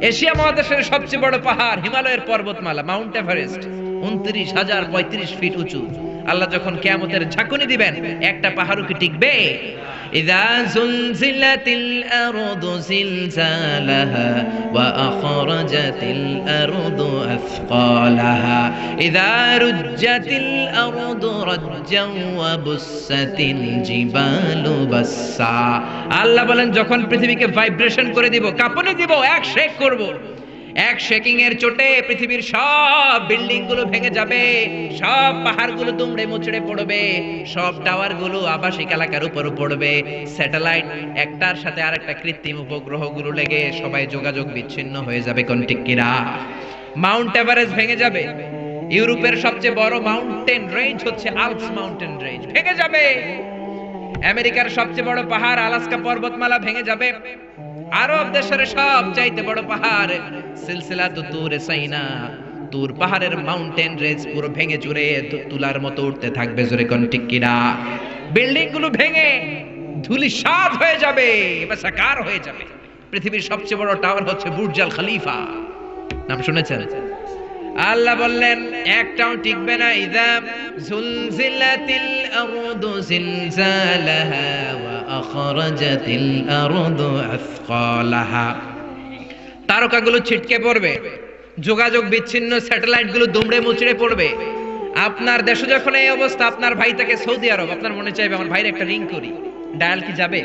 [SPEAKER 1] এশিয়া মহাদেশের সবচেয়ে বড় পাহাড় হিমালয়ের পর্বতমালা মাউন্ট এভারেস্ট 29,035 ফিট উঁচু। আল্লাহ যখন কিয়ামতের ঝাঁকুনি দিবেন, একটা পাহাড়ও কি টিকবে? ইযা যুলজিলাতিল আরদু জিলজালাহা ওয়া আখরাজাতিল আরদু আথকালাহা ইযা রুজ্জাতিল আরদু রাজ্জান ওয়া বুসাতিল জিবালু বাসসা। আল্লাহ বলেন যখন পৃথিবীকে ভাইব্রেশন করে দিব, কাঁপুনি দিব, এক শেক করব, এক শেকিং এর চোটে পৃথিবীর সব বিল্ডিং গুলো ভেঙে যাবে, সব পাহাড়গুলো দুমড়ে মুচড়ে পড়বে, সব টাওয়ার গুলো আবাসিক এলাকার উপর পড়বে, স্যাটেলাইট একটার সাথে আরেকটা কৃত্রিম উপগ্রহ গুলো লেগে সবাই যোগাযোগ বিচ্ছিন্ন হয়ে যাবে। কোন ঠিক কিনা? মাউন্ট এভারেস্ট ভেঙে যাবে। ইউরোপের সবচেয়ে বড় মাউন্টেন রেঞ্জ হচ্ছে আল্পস মাউন্টেন রেঞ্জ, ভেঙে যাবে। আমেরিকার সবচেয়ে বড় পাহাড় আলাস্কা পর্বতমালা ভেঙে যাবে। আরব দেশের সব চাইতে বড় পাহাড় সিলসিলাতু তুরে সাইনা, তুর পাহাড়ের মাউন্টেন রেঞ্জ পুরো ভেঙে চুরে তুলার মতো উঠতে থাকবে। জোরে কোন ঠিক কিনা? বিল্ডিং গুলো ভেঙে ধূলিসাৎ হয়ে যাবে, বেসাকার হয়ে যাবে। পৃথিবীর সবচেয়ে বড় টাওয়ার হচ্ছে বুর্জ আল খলিফা, নাম শুনেছেন? আল্লাহ বললেন একটাও টিকবে না। ইযা যুলজিলাতিল আরদু জিলজালাহা ওয়া আখরাজাতিল আরদু আথকালাহা। তারকাগুলো ছিটকে পড়বে, যোগাযোগ বিচ্ছিন্ন, স্যাটেলাইট গুলো দুমড়ে মুচড়ে পড়বে। আপনার দেশে যখন এই অবস্থা, আপনার ভাই থেকে সৌদি আরব, আপনার মনে চাইবে আমার ভাইয়ের একটা রিং করি, ডায়াল কি যাবে?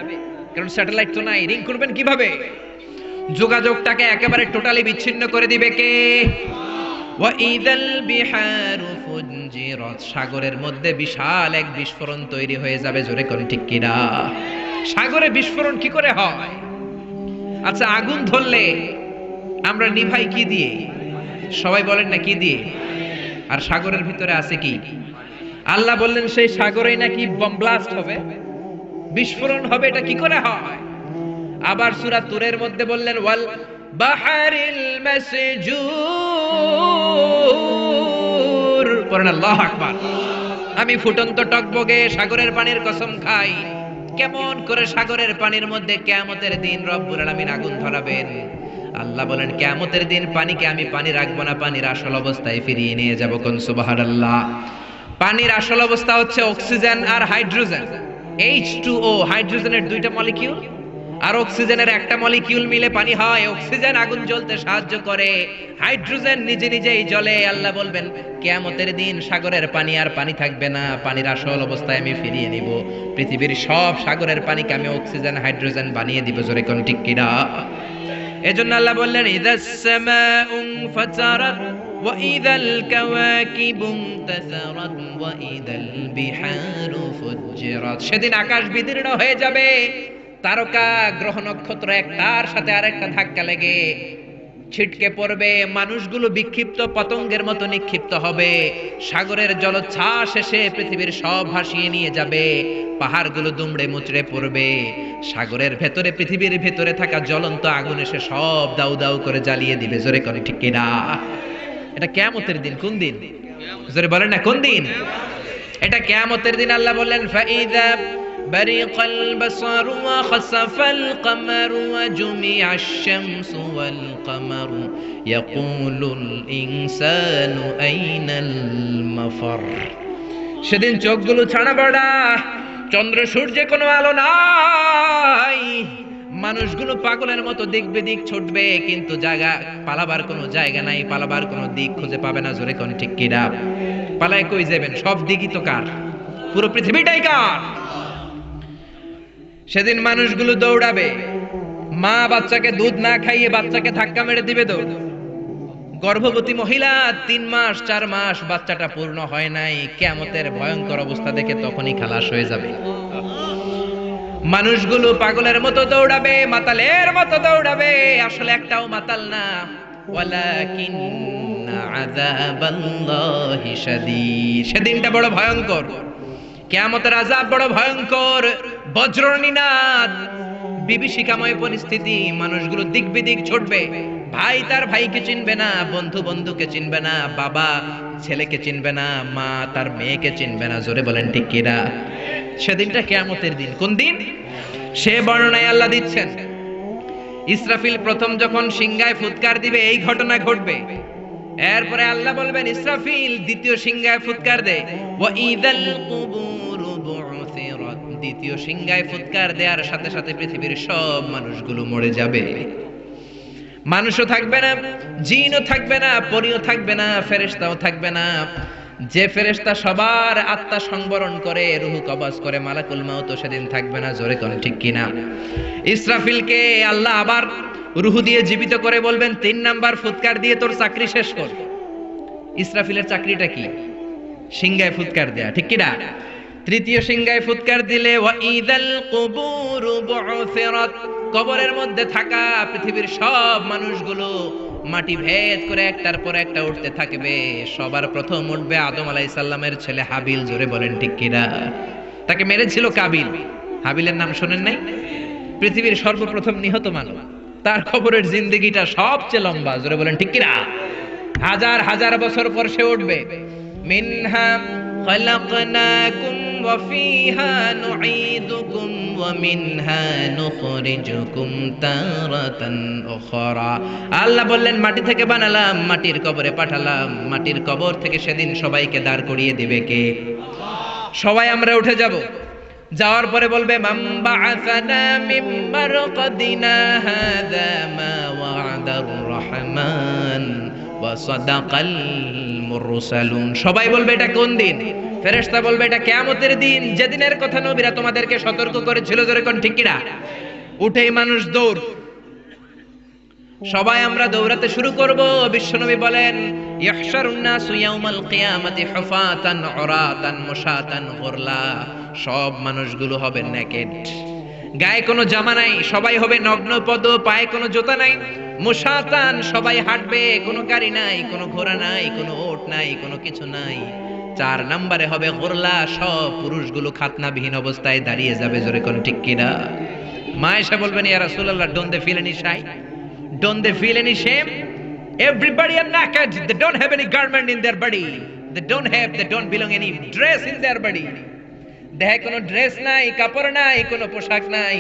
[SPEAKER 1] কারণ স্যাটেলাইট তো নাই, রিং করবেন কিভাবে? যোগাযোগটাকে একেবারে টোটালি বিচ্ছিন্ন করে দিবে কে? ওয়াইদাল বিহারু ফুজ্জিরাত, সাগরের মধ্যে বিশাল এক বিস্ফোরণ তৈরি হয়ে যাবে। জোরে কোন ঠিক কিনা? সাগরে বিস্ফোরণ কি করে হয়? আচ্ছা, আগুন ধরলে আমরা নিভাই কি দিয়ে? সবাই বলেন না কি দিয়ে? আর সাগরের ভিতরে আছে কি? আল্লাহ বললেন সেই সাগরেই নাকি বম ব্লাস্ট হবে, বিস্ফোরণ হবে। এটা কি করে হয়? আবার সূরা তুরের মধ্যে বললেন ওয়াল বাহারিল মাসজুর, পড়েন আল্লাহু আকবার। আমি ফুটন্ত টকবগে সাগরের পানির কসম খাই, কেমন করে সাগরের পানির মধ্যে কিয়ামতের দিন রব্বুল আলামিন আগুন ধরাবেন। আল্লাহ বলেন কিয়ামতের দিন পানিকে আমি পানি রাখবো না, পানির আসল অবস্থায় ফিরিয়ে নিয়ে যাব। কোন সুবহানাল্লাহ। পানির আসল অবস্থা হচ্ছে অক্সিজেন আর হাইড্রোজেন, H2O, হাইড্রোজেনের দুইটা মলিকিউল আর অক্সিজেনের একটা মলিকিউল মিলে পানি হয়। অক্সিজেন আগুন জ্বলতে সাহায্য করে, হাইড্রোজেন নিজে নিজেই জ্বলে। আল্লাহ বলবেন কিয়ামতের দিন সাগরের পানি আর পানি থাকবে না, পানির আসল অবস্থায় আমি ফিরিয়ে নিব। পৃথিবীর সব সাগরের পানিকে আমি অক্সিজেন হাইড্রোজেন বানিয়ে দিব। জোরে কোন ঠিক কিনা? এজন্য আল্লাহ বললেন ইযাস সামাউ ফাতারাত ওয়া ইযাল কাওয়াকিবু ইনতাসারাত ওয়া ইযাল বিহারু ফুজ্জিরাত। সেদিন আকাশ বিদীর্ণ হয়ে যাবে, তারকা গ্রহ নক্ষত্র একটার সাথে আরেকটা ধাক্কা লেগে ছিটকে পড়বে, মানুষগুলো বিক্ষিপ্ত পতঙ্গের মতো নিক্ষিপ্ত হবে, সাগরের জলোচ্ছ্বাস এসে পৃথিবীর সব ভাসিয়ে নিয়ে যাবে, পাহাড়গুলো দুমড়ে মুচড়ে পড়বে, সাগরের ভেতরে পৃথিবীর ভেতরে থাকা জ্বলন্ত আগুন এসে সব দাউ দাউ করে জ্বালিয়ে দিবে। জোরে করে ঠিক কিনা? এটা কিয়ামতের দিন। কোন দিন? জোরে বলেন না কোন দিন? এটা কিয়ামতের দিন। আল্লাহ বললেন ফাইদা برق البصر وخسف القمر وجمع الشمس والقمر يقول الإنسان أين المفر। সেদিন চোখগুলো ছানা বড়া, চন্দ্র সূর্যে কোনো আলো নাই, মানুষগুলো পাগলের মতো দিক বিদিক ছুটবে, কিন্তু জায়গা পালাবার কোনো জায়গা নাই, পালাবার কোনো দিক খুঁজে পাবে না। জোরে কোন ঠিক কিনা? পালায় কই যাবেন? সব দিকই তো কার, পুরো পৃথিবীটাই কার। সেদিন মানুষগুলো দৌড়াবে, মা বাচ্চাকে দুধ না খাইয়ে বাচ্চাকে ধাক্কা মেরে দিবে দৌড়। গর্ভবতী মহিলা 3 মাস 4 মাস বাচ্চাটা পূর্ণ হয় নাই, কিয়ামতের ভয়ঙ্কর অবস্থা দেখে তখনই খালাস হয়ে যাবে। মানুষগুলো পাগলের মতো দৌড়াবে, মাতালের মতো দৌড়াবে, আসলে একটাও মাতাল না। ওয়ালাকিন্না আযাবাল্লাহি শাদীদ। সেদিনটা বড় ভয়ঙ্কর, কিয়ামতের আযাব বড় ভয়ঙ্কর, বজ্রনিনাদ, বিভীষিকাময় পরিস্থিতি, মানুষগুলো দিক বিদিক ছুটবে, ভাই তার ভাইকে চিনবে না, বন্ধু বন্ধুকে চিনবে না, বাবা ছেলেকে চিনবে না, মা তার মেয়েকে চিনবে না। জোরে বলেন ঠিক কিনা? সেদিনটা কিয়ামতের দিন। কোন দিন? সে বর্ণনায় আল্লাহ দিচ্ছেন, ইসরাফিল প্রথম যখন সিংহায় ফুৎকার দিবে এই ঘটনা ঘটবে। এরপরে আল্লাহ বলবেন, ইসরাফিল দ্বিতীয় সিংহায় ফুৎকার দে। ওয়া ইযাল কুবুরু বু'থিরাত, দ্বিতীয় সিংহায় ফুৎকার দেওয়ার সাথে সাথে পৃথিবীর সব মানুষগুলো মরে যাবে। মানুষও থাকবে না, জিনও থাকবে না, পরীও থাকবে না, ফেরেশতাও থাকবে না। যে ফেরেশতা সবার আত্মা সংবরণ করে, রূহ কবজ করে, মালাকুল মাউত সেদিন থাকবে না। জোরে কোন ঠিক কিনা? ইসরাফিলকে আল্লাহ আবার রূহ দিয়ে জীবিত করে বলবেন, 3 নাম্বার ফুৎকার দিয়ে তোর চাকরি শেষ কর। ইসরাফিলের চাকরিটা কি? সিংহায় ফুৎকার দেয়া, ঠিক কিনা? তৃতীয় সিংহায় ফুৎকার দিলে ওয়া ইযাল কুবুরু বু'থিরাত, কবরের মধ্যে থাকা পৃথিবীর সব মানুষগুলো মাটি ভেদ করে একটার পর একটা উঠতে থাকবে। সবার প্রথম উঠবে আদম আলাইহিস সালামের ছেলে হাবিল। জোরে বলেন ঠিক কিনা? তাকে মেরেছিল কাবিল। হাবিলের নাম শোনেন নাই? পৃথিবীর সর্বপ্রথম নিহত মানব, তার কবরের জিন্দেগিটা সবচেয়ে লম্বা। জোরে বলেন ঠিক কিনা? হাজার হাজার বছর পর সে উঠবে। মিনহা খালাকনাকুম ওয়া ফিহা নুঈদুকুম ওয়া মিনহা নুখরিজুকুম তারাতান উখরা। আল্লাহ বললেন, মাটি থেকে বানালাম, মাটির কবরে পাঠালাম, মাটির কবর থেকে সেদিন সবাইকে দাঁড় করিয়ে দিবে কে? সবাই আমরা উঠে যাব। যাওয়ার পরে বলবে, মান বাআসানা মিন মারকাদিনা হাযা মা ওয়া'দার রহমান ওয়া সাদাকাল মুরসালুন। সবাই বলবে, এটা কোন দিন? ফেরেশতা বলবে, এটা কিয়ামতের দিন, যেদিনের কথা নবীরা তোমাদেরকে সতর্ক করেছিল। জোরে কোন ঠিক কিনা? উঠেই মানুষ দৌড়। সবাই আমরা দৌড়াতে শুরু করব। বিশ্বনবী বলেন, ইহশারুন নাসু ইয়াউমাল কিয়ামাতি হুফাতান উরাতান মুশাতান গুরলা। সব মানুষগুলো হবে নেকেড, গায়ে কোনো জামা নাই, সবাই হবে নগ্ন পদ, পায়ে কোনো জুতা নাই। মুশাতান, সবাই হাঁটবে, কোনো গাড়ি নাই, কোনো ঘোড়া নাই, কোনো ওট নাই, কোনো কিছু নাই। 4 নম্বরে হবে গুরলা, সব পুরুষগুলো খাতনাবিহীন অবস্থায় দাঁড়িয়ে যাবে। জোরে কোন ঠিক কিনা? মা এসে বলবেন, ইয়া রাসূলুল্লাহ, don't they feel any shy? Don't they feel any shame? Everybody are naked. They don't have any garment in their body. They don't belong any dress in their body. দেহে কোনো ড্রেস নাই, কাপড় নাই, কোনো পোশাক নাই।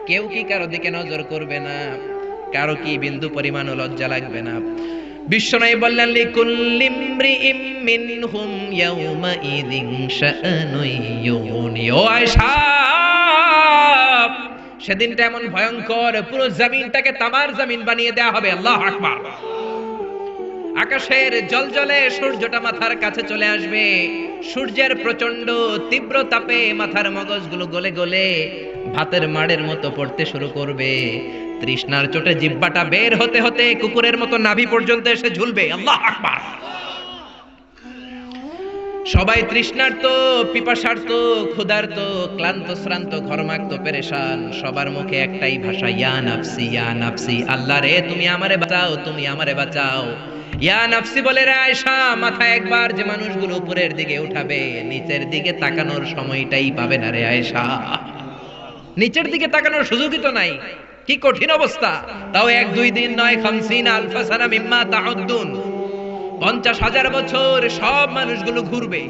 [SPEAKER 1] কেউ কি কারো দিকে নজর করবে না? কারো কি বিন্দু পরিমাণ লজ্জা লাগবে না? বিশ্বনবী বললেন, লিকুল্লি ইমরিইম মিনহুম ইয়াউমা ইযিন শাআনুন ইউগনি। ও আয়েশা, সেদিনটা এমন ভয়ঙ্কর, পুরো জমিনটাকে তামার জমিন বানিয়ে দেয়া হবে। আল্লাহু আকবার। আকাশের জলজলে সূর্যটা মাথার কাছে চলে আসবে। সূর্যের প্রচন্ড তীব্র তাপে মাথার মগজগুলো গলে গলে ভাতের মাড়ের মতো পড়তে শুরু করবে। তৃষ্ণার চোটে জিহ্বাটা বের হতে হতে কুকুরের মতো নাভি পর্যন্ত এসে ঝুলবে। আল্লাহু আকবার। সবাই তৃষ্ণার্ত, পিপাসার্ত, ক্ষুধার্ত, ক্লান্ত, শ্রান্ত, ঘর্মাক্ত, পেরেশান। সবার মুখে একটাই ভাষা, ইয়া নাফসি, ইয়া নাফসি। আল্লাহ রে, তুমি আমারে বাঁচাও, তুমি আমারে বাঁচাও। ইয়া নাফসি বলে রে আয়েশা, মাথা একবার যে মানুষগুলো উপরের দিকে উঠাবে, নিচের দিকে তাকানোর সময়টাই পাবে না রে আয়েশা। নিচের দিকে তাকানোর সুযোগই তো নাই। কি কঠিন অবস্থা! তাও 1-2 দিন নয়, 50 আলফা সানা মিম্মা তাউদ্দুন, 50,000 বছর সব মানুষগুলো ঘুরবে।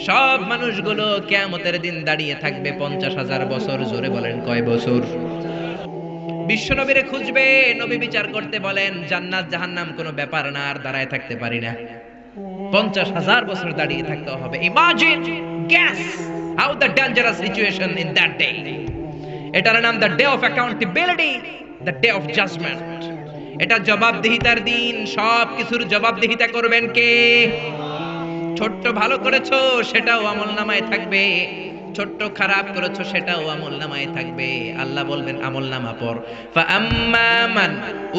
[SPEAKER 1] সব মানুষগুলো কিয়ামতের দিন দাঁড়িয়ে থাকবে 50,000 বছর। জোরে বলেন, কয় বছর? বিশ্বনবীরে খুঁজবে, নবী বিচার করতে বলেন, জান্নাত জাহান্নাম কোনো ব্যাপার না, আর দাঁড়ায় থাকতে পারি না। 50,000 বছর দাঁড়িয়ে থাকতে হবে। Imagine, guess how the dangerous situation in that day. এটার নাম the day of accountability, the day of judgement. এটা জবাবদিহিতার দিন। সব কিছুর জবাবদিহিতা করবেন কে? ছোট্ট ভালো করেছো, সেটাও আমলনামায় থাকবে। ছোট্ট খারাপ করেছো, সেটাও আমলনামায় থাকবে। আল্লাহ বলবেন, আমলনামা পড়। ফাআম্মা মান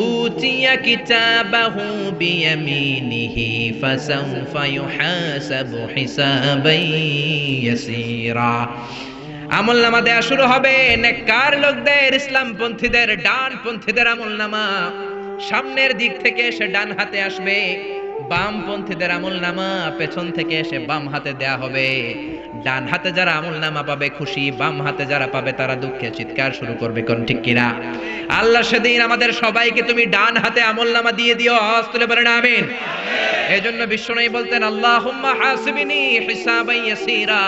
[SPEAKER 1] উতিয়া কিতাবাহু বিয়ামিনিহি ফাসাউফা ইউহাসাবু হিসাবান ইয়াসীরা। আমলনামা দেয়া শুরু হবে। নেককার লোকদের, ইসলামপন্থীদের, ডানপন্থীদের আমলনামা সামনের দিক থেকে এসে ডান হাতে আসবে। বামপন্থীদের আমলনামা পেছন থেকে এসে বাম হাতে দেয়া হবে। ডান হাতে যারা আমলনামা পাবে খুশি, বাম হাতে যারা পাবে তারা দুঃখে চিৎকার শুরু করবে। কোন ঠিক কিনা? আল্লাহ সেদিন আমাদের সবাইকে তুমি ডান হাতে আমলনামা দিয়ে দিও, আওয়াজ তুলে বলেন আমিন। এজন্য বিশ্বনবী বলতেন আল্লাহুম্মা হাসিবনি হিসাবান ইয়াসীরা,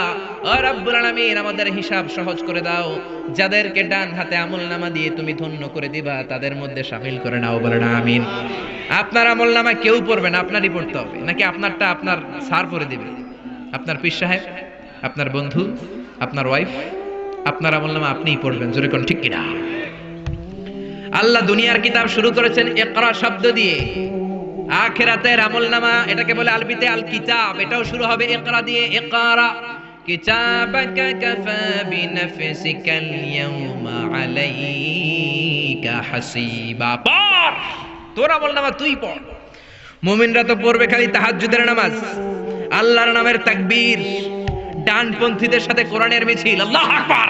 [SPEAKER 1] ও রব্বুল আলামিন আমাদের হিসাব সহজ করে দাও, যাদেরকে ডান হাতে আমলনামা দিয়ে তুমি ধন্য করে দিবা তাদের মধ্যে শামিল করে নাও, বলেন আমিন। আপনার আমলনামা কেউ পড়বে না, আপনারই পড়তে হবে, নাকি আপনারটা আপনার স্যার পড়ে দিবে? আপনার পীর সাহেব, আপনার বন্ধু, আপনার ওয়াইফ, আপনার আমলনামা আপনিই পড়বেন, জোরে কোন ঠিক কিনা? আল্লাহ দুনিয়ার কিতাব শুরু করেছেন ইকরা শব্দ দিয়ে, আখিরাতের আমলনামা এটাকে বলে আরবিতে আল কিতাব, এটাও শুরু হবে ইকরা দিয়ে। ইকরা কিতাবাকা কাফা বিনাফসিকাল ইয়াউমা আলাইকা হাসিবা, পড় তোর আমলনামা তুই পড়। মুমিনরা তো পড়বে খালি তাহাজ্জুদের নামাজ, আল্লাহর নামের তাকবীর, ডানপন্থীদের সাথে কোরআনের মিছিল, আল্লাহু আকবার।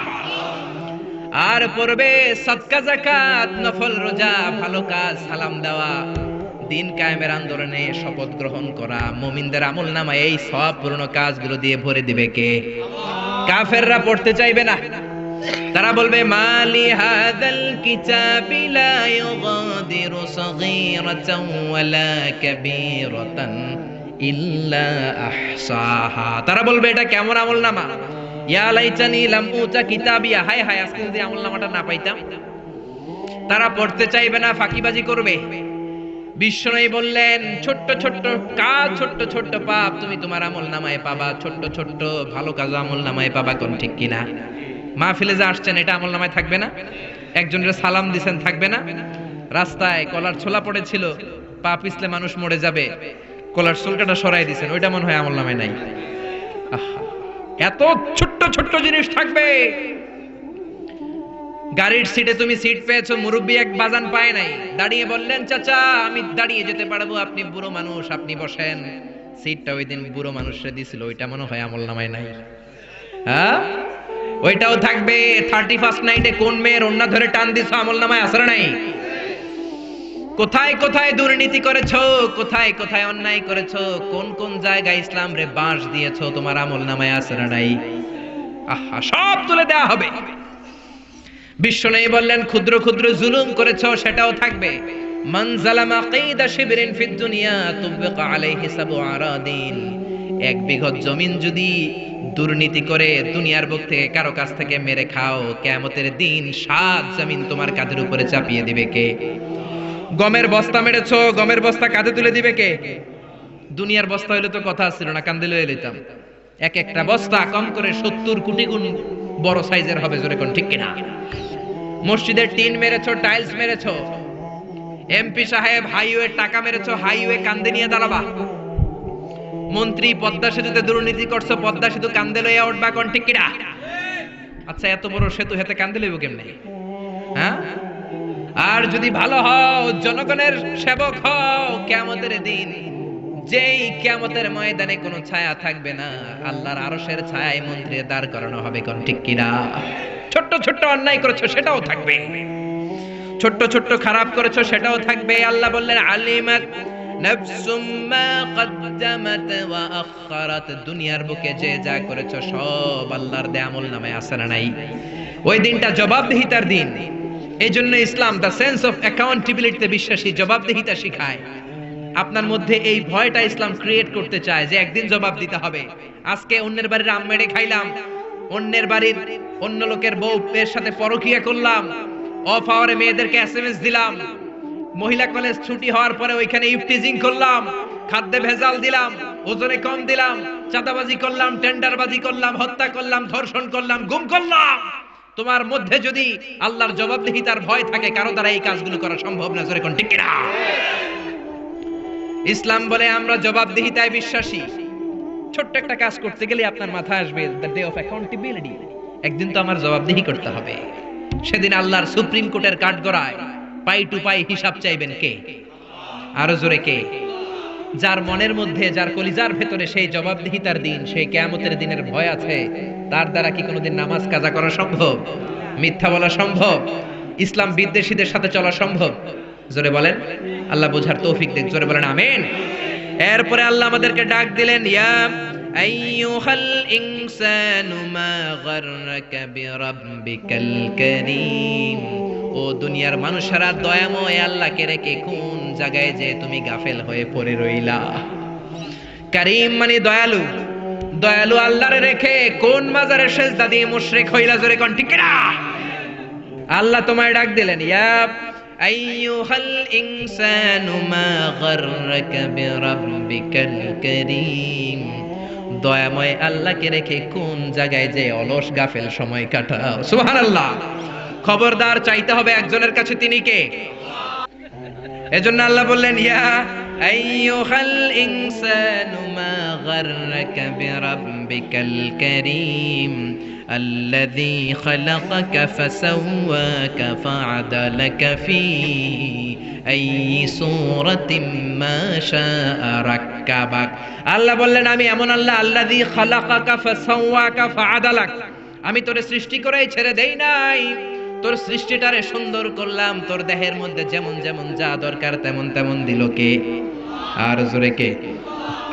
[SPEAKER 1] আর পড়বে সাদকা যাকাত, নফল রোজা, ভালো কাজ, সালাম দেওয়া, দিন কায়েমের আন্দোলনে শপথ গ্রহণ করা। মুমিনদের আমলনামা এই সব পুরনো কাজগুলো দিয়ে ভরে দিবে কে? কাফেররা পড়তে চাইবে না, তারা বলবে মালি হাদাল কিতাবি লা ইউগাদিরু সাগীরাতান ওয়ালা কাবীরাতান ইল্লা আহসাহা। তারা বলবে এটা কেমন আমলনামা, ইয়া লাইতানি লাম উতা কিতাবিয়া, হায় হায় আজকে যদি আমলনামাটা না পাইতাম। তারা পড়তে চাইবে না, ফাঁকিবাজি করবে। বিশ্বনবী বললেন ছোট্ট ছোট্ট কাজ, ছোট্ট ছোট্ট পাপ তুমি তোমার আমলনামায় পাবা, ছোট্ট ছোট্ট ভালো কাজ আমলনামায় পাবা, কোন ঠিক কিনা? মাহফিলে যে আসছেন এটা আমলনামায় থাকবে না? একজনের সালাম দিবেন থাকবে না? রাস্তায় কলার ছোলা পড়েছিল, পা পিছলে মানুষ মরে যাবে, কলার চুলকাটা সরাই দিবেন, ওইটা মনে হয় আমলনামায় নাই। আহা, এত ছোট্ট ছোট্ট জিনিস থাকবে। গাড়ির সিটে তুমি সিট পেয়েছো, মুরব্বি এক বাজান পায় নাই, দাঁড়িয়ে বললেন চাচা আমি দাঁড়িয়ে যেতে পারবো, আপনি বুড়ো মানুষ আপনি বসেন। সিটটা ওই দিন বুড়ো মানুষরে দিছিল, ওইটা মনে হয় আমলনামায় নাই। হ্যাঁ, ওইটাও থাকবে। 31st নাইটে কোন মেয়ের ওন্না ধরে টান দিছো, আমলনামায় আছে না নাই? কোথায় কোথায় দুর্নীতি করেছো, কোথায় কোথায় অন্যায় করেছো, কোন কোন জায়গায় ইসলাম রে বাঁশ দিয়েছো, তোমার আমলনামায় আছে না নাই? আহা, সব তুলে দেওয়া হবে। বিশ্বনবী বললেন ক্ষুদ্র ক্ষুদ্র জুলুম করেছো, সেটাও থাকবে। মান জালামা কাইদা শিবরিন ফিদ দুনিয়া তুবকা আলাইহি সাবু আরাদিন, এক বিঘত জমিন যদি দুর্নীতি করে দুনিয়ার বুক থেকে কারো কাছ থেকে মেরে খাও, কিয়ামতের দিন 7 জমিন তোমার কাঁধের উপরে চাপিয়ে দিবে কে? গমের বস্তা মেরেছো, গমের বস্তা কাঁধে তুলে দিবে কে? দুনিয়ার বস্তা হইলে তো কথা ছিল না, কান্দে লয়ে লইতাম। এক একটা বস্তা কম করে 70 কোটি গুণ বড় সাইজের হবে, জোরে কোন ঠিক কিনা? মসজিদের টিন মেরেছো, টাইলস মেরেছো, এমপি সাহেব হাইওয়ে টাকা মেরেছো, হাইওয়ে কান্দে নিয়ে দাঁড়াবা। মন্ত্রী পদ্মা সেতুতে দুর্নীতি করছো, পদ্মা সেতু কান্দে লইয়া উঠবা, কোন ঠিক কিনা? আচ্ছা এত বড় সেতু হাতে কান্দে লইব কেমনে? হ্যাঁ, আর যদি ভালো হও, জনগণের সেবক হও, কিয়ামতের দিন যেই কিয়ামতের ময়দানে কোনো ছায়া থাকবে না, আল্লাহর আরশের ছায়ায় মন্ত্রীর দাঁড় করানো হবে, কোন ঠিক কিনা? ছোট্ট ছোট্ট অন্যায় করেছো সেটাও থাকবে, ছোট্ট ছোট্ট খারাপ করেছো সেটাও থাকবে। আল্লাহ বললেন আলিমাত নাফসুম মা কদ্দামাত ওয়া আখখারাত, দুনিয়ার বুকে যে যা করেছো সব আল্লাহর দেয়া আমলনামায় আছে না নাই? ওই দিনটা জবাবদিহিতার দিন। এইজন্য ইসলাম দা সেন্স অফ অ্যাকাউন্টেবিলিটিতে বিশ্বাসী, জবাবদিহিতা শিখায়। আপনার মধ্যে এই ভয়টা ইসলাম ক্রিয়েট করতে চায় যে একদিন জবাব দিতে হবে। আজকে অন্যের বাড়ির আম মেরে খাইলাম, অন্যের বাড়ির অন্য লোকের বউ এর সাথে পরকিয়া করলাম, অফ আওয়ারে মেয়েদেরকে এসএমএস দিলাম, মহিলা কলেজ ছুটি হওয়ার পরে ওইখানে ইফটিজিং করলাম, খাদ্যে ভেজাল দিলাম, ওজনে কম দিলাম, চাঁদাবাজি করলাম, টেন্ডারবাজি করলাম, হত্যা করলাম, ধর্ষণ করলাম, গুম করলাম। তোমার মধ্যে যদি আল্লাহর জবাবদিহিতার ভয় থাকে, কারো দ্বারা এই কাজগুলো করা সম্ভব না, জোরে কোন ঠিক কিনা? ইসলাম বলে আমরা জবাবদিহিতায় বিশ্বাসী। ছোট্ট একটা কাজ করতে গেলে আপনার মাথায় আসবে দ্য ডে অফ অ্যাকাউন্টেবিলিটি, একদিন তো আমার জবাবদিহি করতে হবে। সেদিন আল্লাহর সুপ্রিম কোর্টের কাঠগড়ায় পাই টু পাই হিসাব চাইবেন কে? আরো জোরে কে? যার মনের মধ্যে, যার কলিজার ভেতরে সেই জবাবদিহিতার দিন, সেই কিয়ামতের দিনের ভয় আছে, তার দ্বারা কি কোনোদিন নামাজ কাজা করা সম্ভব? মিথ্যা বলা সম্ভব? ইসলাম বিদ্বেষীদের সাথে চলা সম্ভব? জোরে বলেন, আল্লাহ বোঝার তৌফিক দেন, জোরে বলেন আমিন। এরপরে আল্লাহ আমাদেরকে ডাক দিলেন, ইয়া আইয়ুহাল ইনসানু মা গাররাকা বিরাব্বিকাল কারীম ও দুনিয়ার মানুষেরা, দয়াময় আল্লাহকে রেখে কোন জায়গায় যে তুমি গাফেল হয়ে পড়ে রইলা। কারীম মানে দয়ালু, দয়ালু আল্লাহরে রেখে কোন মাজারে সেজদা দিয়ে মুশরিক হইলা, জোরে কোন ঠিক না? আল্লাহ তোমায় ডাক দিলেন, ইয়া আইয়ুহাল ইনসানু মা গাররাকা বিরাব্বিকাল কারীম। দয়াময় আল্লাহকে রেখে কোন জায়গায় যে অলস গাফেল সময় কাটাও। সুবহানাল্লাহ। খবরদার, চাইতে হবে একজনের কাছে, তিনি কে? এজন্য আল্লাহ বললেন, ইয়া আইয়ুহাল ইনসানু মা গাররাকা বিরাব্বিকাল কারীম আল্লাযী খালাকাকা ফাসাওয়াকা ফাআদালাকা ফি আইয়ি সূরাতিন মা শাআ রাক্কাবাক। আল্লাহ বললেন, আমি এমন আল্লাহ, আল্লাযী খালাকাকা ফাসাওয়াকা ফাআদালাক। আমি তোরে সৃষ্টি করেই ছেড়ে দেই নাই, তোর সৃষ্টিটারে সুন্দর করলাম, তোর দেহের মধ্যে যেমন যেমন যা দরকার তেমন তেমন দিল কে? আর জোরে কে?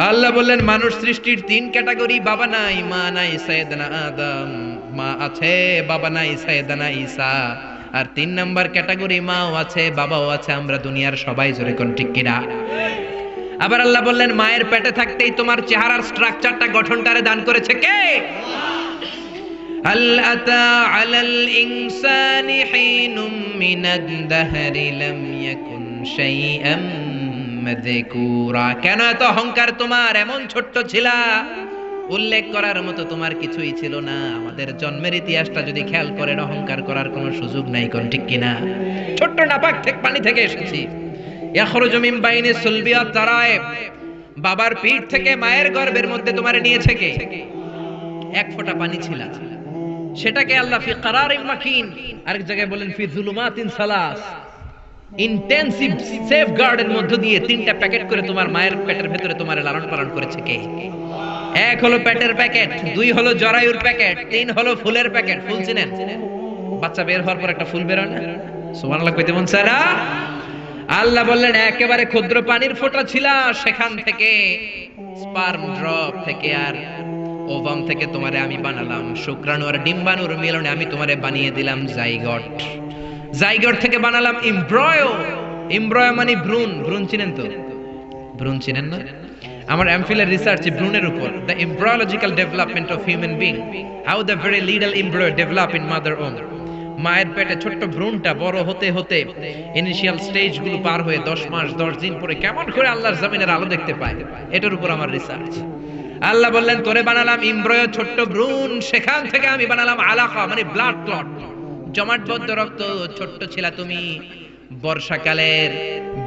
[SPEAKER 1] আল্লাহ বললেন, মানুষ সৃষ্টির তিন ক্যাটাগরি, বাবা নাই, মা নাই, সাইয়েদনা আদম, মা আছে, বাবা নাই, সাইয়েদনা ঈসা। আর তিন নাম্বার ক্যাটাগরি, মাও আছে, বাবাও আছে, আমরা দুনিয়ার সবাই, জোরে কোন ঠিক কিনা? আবার আল্লাহ বললেন, মায়ের পেটে থাকতেই তোমার চেহারার স্ট্রাকচারটা, গঠনটারে দান করেছে কে? هل أتى على الإنسان حين من الدهر لم يكن شيئا مذكورا। কেন এত অহংকার তোমার? এমন ছোট্ট ছিলা, উল্লেখ করার মতো তোমার কিছুই ছিল না। আমাদের জন্মের ইতিহাসটা যদি খেয়াল করেন, অহংকার করার কোনো সুযোগ নাই, কোন ঠিক কিনা? ছোট্ট নাপাক থেকে পানি থেকে এসেছি। ইয়াখরুজু মিন বাইনি সুলবি ওয়াত তারায়েব। বাবার পিঠ থেকে মায়ের গর্ভের মধ্যে তোমারে নিয়েছে কে? এক ফোঁটা পানি ছিল, সেটাকে আল্লাহ ফি কারারিন মাকিন, আরেক জায়গায় বলেন ফি যুলুমাতিন সালাস, ইন্টেনসিভ সেফগার্ডের মধ্য দিয়ে তিনটা প্যাকেট করে তোমার মায়ের পেটের ভেতরে তোমার লালন পালন করেছে কে? এক হলো পেটের প্যাকেট, দুই হলো জরায়ুর প্যাকেট, তিন হলো ফুলের প্যাকেট। ফুল চিনেন? বাচ্চা বের হওয়ার পর একটা ফুল বের হয় না? সুবহানাল্লাহ কইতে মন চায় না? আল্লাহ বললেন, একেবারে ক্ষুদ্র পানির ফোঁটা ছিল, সেখান থেকে স্পার্ম ড্রপ থেকে আর ওভাম থেকে তোমারে আমি বানালাম, শুক্রাণু আর ডিম্বাণুর মিলনে আমি তোমারে বানিয়ে দিলাম জাইগট। জাইগট থেকে বানালাম এমব্রয়ো। এমব্রয়ো মানে ভ্রূণ। ভ্রূণ চিনেন তো? ভ্রূণ চিনেন না? আমার এমফিলের রিসার্চ ভ্রূণের উপর, the embryological development of human being, how the very little embryo develop in mother womb. মায়ের পেটে ছোট্ট ভ্রূণটা বড় হতে হতে ইনিশিয়াল স্টেজগুলো পার হয়ে 10 মাস 10 দিন পরে কেমন করে আল্লাহর জমিনের আলো দেখতে পায়, এটার উপর আমার রিসার্চ। আল্লাহ বললেন, তোরে বানালাম এমব্রয়ো, ছোট্ট ভ্রূণ, সেখান থেকে আমি বানালাম আলাকা মানে ব্লাড ক্লট, জমাটবদ্ধ রক্ত। ছোট্ট ছিলা তুমি, বর্ষাকালের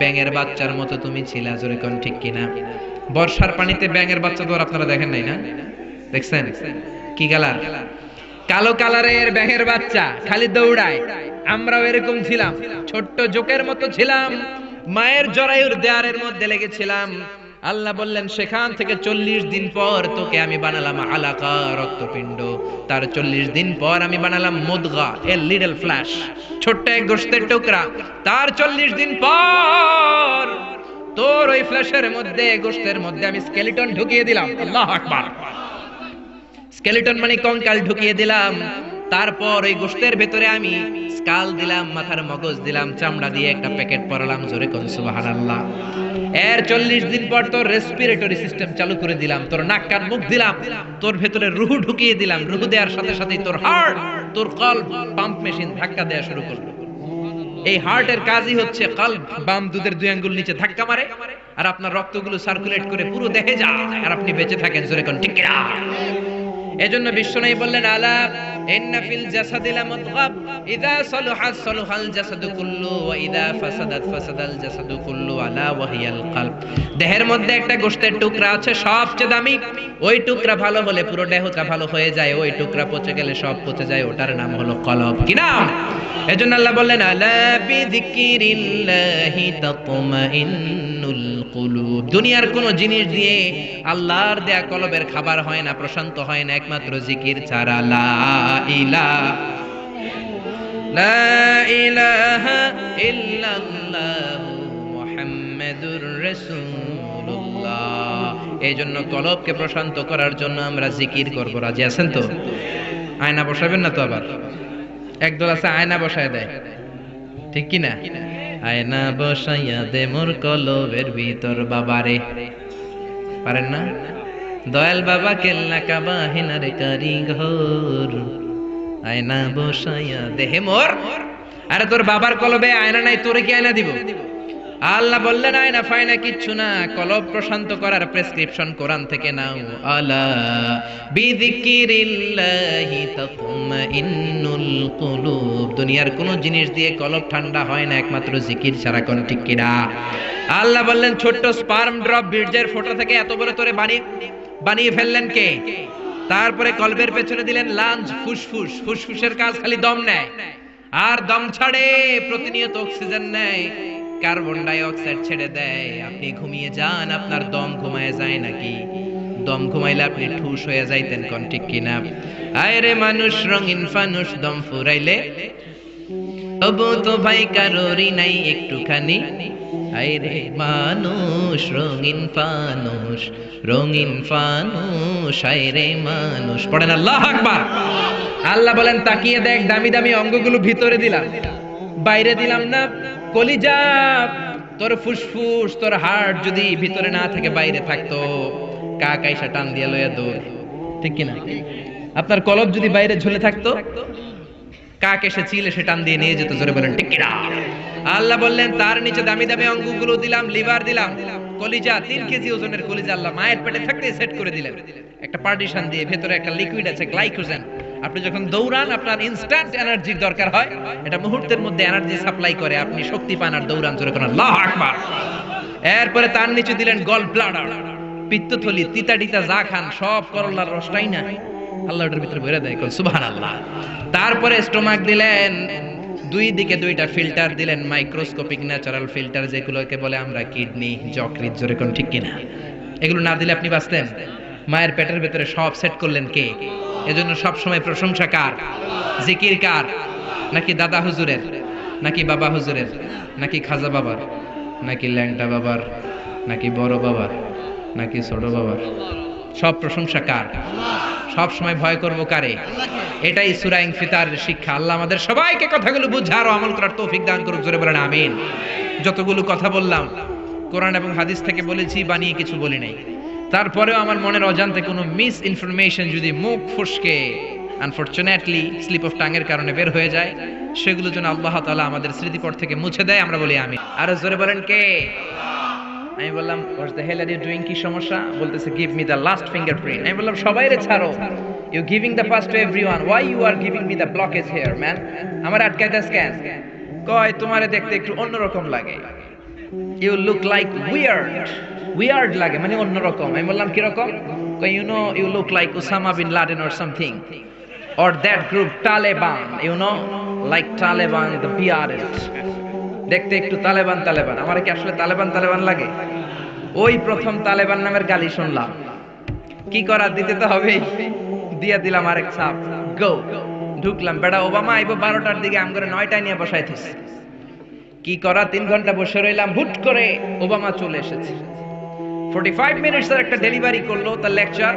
[SPEAKER 1] ব্যাঙের বাচ্চার মতো তুমি ছিলা, জোরে কোন ঠিক কিনা? বর্ষার পানিতে ব্যাঙের বাচ্চা তো আপনারা দেখেন নাই না? দেখছেন? কি কালার? কালো কালারের ব্যাঙের বাচ্চা, খালি দৌড়ায়। আমরাও এরকম ছিলাম, ছোট্ট জোকের মতো ছিলাম, মায়ের জরায়ুর দেয়ারের মধ্যে লেগেছিলাম। আল্লাহ বললেন, সেখান থেকে 40 দিন পর তোকে আমি বানালাম আলাকা, রক্তপিণ্ড। তার 40 দিন পর আমি বানালাম মুদগা, এ লিটল ফ্ল্যাশ, ছোট্ট এক গোশতের টুকরা। তার 40 দিন পর তোর ওই ফ্ল্যাশের মধ্যে, গোশতের মধ্যে আমি স্কেলিটন ঢুকিয়ে দিলাম। আল্লাহু আকবার। স্কেলিটন মানে কঙ্কাল ঢুকিয়ে দিলাম। তারপর ওই গোশতের ভেতরে আমি স্কাল দিলাম, মাথার মগজ দিলাম, চামড়া দিয়ে একটা প্যাকেট পরালাম, জোরে কোন সুবহানাল্লাহ। এর 40 দিন পর তোর রেসপিরেটরি সিস্টেম চালু করে দিলাম, তোর নাক কান মুখ দিলাম, তোর ভেতরে রূহ ঢুকিয়ে দিলাম। রূহ দেওয়ার সাথে সাথেই তোর হার্ট, তোর কলব পাম্প মেশিন ধাক্কা দেওয়া শুরু করলো। এই হার্টের কাজই হচ্ছে কলব বাম দুধের দুই আঙ্গুল নিচে ধাক্কা মারে আর আপনার রক্তগুলো সার্কুলেট করে পুরো দেহে যায়, আর আপনি বেঁচে থাকেন, জোরে কোন ঠিক কিনা? এজন্য বিশ্বনবী বললেন, আলা ইন্না ফিল জাসাদি লামুদগাব ইযা সালাহা সালাহাল জাসাদু কুল্লু ওয়া ইযা ফাসাদাত ফাসাদাল জাসাদু কুল্লু আলা ওয়া হিয়াল কলব। দেহের মধ্যে একটা গোশতের টুকরা আছে, সবচেয়ে দামি। ওই টুকরা ভালো হলে পুরো দেহটা ভালো হয়ে যায়, ওই টুকরা পচে গেলে সব পচে যায়, ওটার নাম হলো কলব। কি নাম? এজন্য আল্লাহ বললেন, আলা বিযিকিরিল্লাহি তাতমাইন্নুল কুলুব। দুনিয়ার কোন জিনিস দিয়ে আল্লাহর দেয়া কলবের খাবার হয় না, প্রশান্ত হয় না, একমাত্র জিকির ছাড়া। লা ইলাহা ইল্লাল্লাহু মুহাম্মাদুর রাসূলুল্লাহ। এইজন্য কলবকে প্রশান্ত করার জন্য আমরা জিকির করব। রাজি আছেন তো? আয়না বসাবেন না তো? আবার একদল আছে আয়না বসায় দেয়, ঠিক কি না? আয়না বসাইয়া দে মোর কলবের ভিতর বাবারে, পারেন না? দয়াল বাবা কেল্লা কাবা হিনারে কারিঘর, আয়না বসাইয়া দেহে মোর। আরে তোর বাবার কলবে আয়না নাই, তোরে কি আয়না দিব? আল্লাহ বললেন আয়না ফায়না কিচ্ছু না, কলব প্রশান্ত করার প্রেসক্রিপশন কোরআন থেকে নাও। আলা বিযিকিরিল্লাহি তাতমাইন্নুল কুলুব। দুনিয়ার কোন জিনিস দিয়ে কলব ঠান্ডা হয় না একমাত্র জিকির ছাড়া। কোন ঠিক কিনা? আল্লাহ বললেন ছোট্ট স্পার্ম ড্রপ বীর্যের ফোঁটা থেকে এত বড় তোরে বানিয়ে ফেললেন কে? তারপরে কলবের পেছনে দিলেন লাঞ্চ, ফুসফুস। ফুসফুসের কাজ খালি দম নেয় আর দম ছাড়ে, প্রতিনিয়ত অক্সিজেন নেয়, কার্বন ডাই অক্সাইড ছেড়ে দেয়। আপনি ঘুমিয়ে যান, আপনার দম ঘুমায় যায় নাকি? দম ঘুমাইলে আপনি ঠুস হয়ে যাইতেন। কোন ঠিক কিনা? আয়রে মানুষ রঙিন ফানুষ, দম ফুরাইলে তবু তো ভাই কারোরই নাই একটুখানি। আয়রে মানুষ রঙিন ফানুষ, রঙিন ফানুষ, আয়রে মানুষ। পড়েন আল্লাহু আকবার। আল্লাহ বলেন তাকিয়ে দেখ, দামি দামি অঙ্গগুলো ভিতরে দিলাম, বাইরে দিলাম না। কলিজা, তোর ফুসফুস, তোর হার্ট যদি ভিতরে না থাকে বাইরে থাকতো, কাক আইসা টান দিয়ে লইয়া দৌড়। ঠিক কিনা? আপনার কলব যদি বাইরে ঝুলে থাকতো, কাক এসে চিল এসে টান দিয়ে নিয়ে যেত। জোরে বলেন ঠিক কিনা? আল্লাহ বললেন তার নিচে দামি দামি অঙ্গগুলো দিলাম, লিভার দিলাম, কলিজা, 3 কেজি ওজনের কলিজা আল্লাহ মায়ের পেটে থাকতে সেট করে দিলেন একটা পার্টিশন দিয়ে। ভেতরে একটা লিকুইড আছে গ্লাইকোজেন। আপনি যখন দৌড়ান আপনার ইনস্ট্যান্ট এনার্জির দরকার হয়, এটা মুহূর্তের মধ্যে এনার্জি সাপ্লাই করে, আপনি শক্তি পান আর দৌড়ান। জোরে কোন আল্লাহু আকবার। এরপরে তার নিচে দিলেন গল ব্লাডার, পিত্তথলি, তিতা টিতা যা খান সব করলার রসটাই না আল্লাহ ওটার ভিতরে ভরে দেয়। কোন সুবহানাল্লাহ। তারপরে স্টোমাক দিলেন, দুই দিকে 2টা ফিল্টার দিলেন, মাইক্রোস্কোপিক ন্যাচারাল ফিল্টার, যেগুলোকে বলে আমরা কিডনি, যকৃৎ। জোরে কোন ঠিক কিনা? এগুলো না দিলে আপনি বাঁচতেন? মায়ের পেটের ভেতরে সব সেট করলেন কে? এজন্য সব সময় প্রশংসা কার? জিকির কার? নাকি দাদা হুজুরের, নাকি বাবা হুজুরের, নাকি খাজা বাবার, নাকি ল্যাংটা বাবার, নাকি বড় বাবার, নাকি ছোট বাবার? সব প্রশংসা কার? সব সময় ভয় করব কারে? এটাই সূরা ইনফিতারের শিক্ষা। আল্লাহ আমাদের সবাইকে কথাগুলো বুঝার ও আমল করার তৌফিক দান করুক। জোরে বলেন আমিন। যতগুলো কথা বললাম কোরআন এবং হাদিস থেকে বলেছি, বানিয়ে কিছু বলি নাই। তারপরেও আমার মনের অজান্তে কোনো মিস ইনফরমেশন যদি মুখ ফসকে আনফরচুনেটলি স্লিপ অফ টাং এর কারণে বের হয়ে যায়, সেগুলো যেন আল্লাহ তাআলা আমাদের স্মৃতিপট থেকে মুছে দেয়। আমরা বলি আমিন। আর জোরে বলেন কে? আমি বললাম what the hell are you doing? কি সমস্যা? বলতেছে give me the last fingerprint. আমি বললাম সবাইরে ছাড়ো, you giving the first to everyone, why you are giving me the blockage here man? আমার আটকাইতে কেন? কয় তোমারে দেখতে একটু অন্যরকম লাগে, you look like weird. Weird লাগে মানে অন্যরকম। আমি বললাম কি রকম? কয় you know you look like Osama bin Laden or something, or that group Taliban, you know like Taliban the বিয়ারেস্ট। দেখতে একটু তালেবান তালেবান। আমার কি আসলে তালেবান তালেবান লাগে? ওই প্রথম তালেবান নামের গালি শুনলাম। কি করার, দিতে তো হবেই, দিয়ে দিলাম আরেক ছাপ। গো ঢুকলাম, বেটা ওবামা আইবো 12টার দিকে, আম করে 9টায় নিয়ে বসাই থইছে। কি করা, 3 ঘন্টা বসে রইলাম, হুট করে ওবামা চলে এসেছে। 45 মিনিটস এর একটা ডেলিভারি করলো তার লেকচার।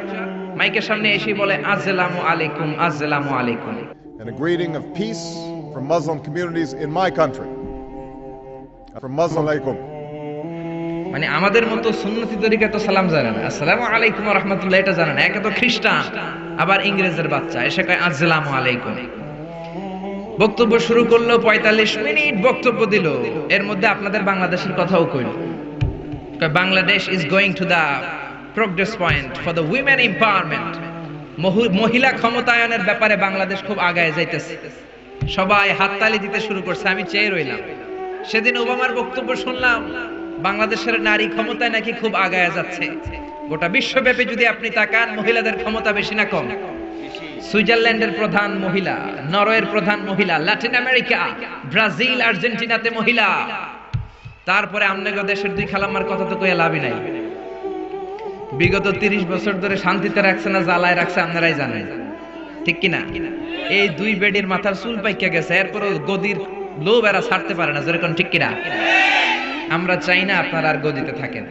[SPEAKER 1] মাইকের সামনে এসে বলে আসসালামু আলাইকুম, আসসালামু আলাইকুম।
[SPEAKER 2] And a greeting of peace from Muslim communities in my country. From Muslim alaikum.
[SPEAKER 1] মানে আমাদের মতো সুন্নতি তরিকা তো সালাম জানে না, আসসালামু আলাইকুম ওয়া রাহমাতুল্লাহ এটা জানে না। একে তো খ্রিস্টান, আবার ইংরেজের বাচ্চা, এসে কয় আসসালামু আলাইকুম। বক্তব্য শুরু করলো, 45 মিনিট বক্তব্য দিল। এর মধ্যে আপনাদের বাংলাদেশের কথাও কইল। কয় Bangladesh is going to the progress point for the women empowerment. মহিলা ক্ষমতায়নের ব্যাপারে বাংলাদেশ খুব আগায় যাইতেছে। সবাই হাততালি দিতে শুরু করছে, আমি চেয়ে রইলাম। সেদিন ওবামার বক্তব্য শুনলাম, বাংলাদেশের নারী ক্ষমতায় নাকি খুব আগায় যাচ্ছে। গোটা বিশ্বব্যাপী যদি আপনি তাকান, মহিলাদের ক্ষমতা বেশি না কম? সুইজারল্যান্ডের প্রধান মহিলা, নরওয়ের প্রধান মহিলা, ল্যাটিন আমেরিকা, ব্রাজিল, আর্জেন্টিনাতে মহিলা। তারপরে আমনেগো দেশের 2 খালাম্মার কথা তো কইয়া লাভই নাই। বিগত 30 বছর ধরে শান্তিতে রাখছে না জ্বালায় রাখছে আপনারাই জানেন, ঠিক কিনা? এই 2 বেডির মাথার চুল পাইকা গেছে, এরপর গদির লোভ এরা ছাড়তে পারে না। যেরকম ঠিক কিনা? আমরা চাই না আপনারা আর গদিতে থাকেন,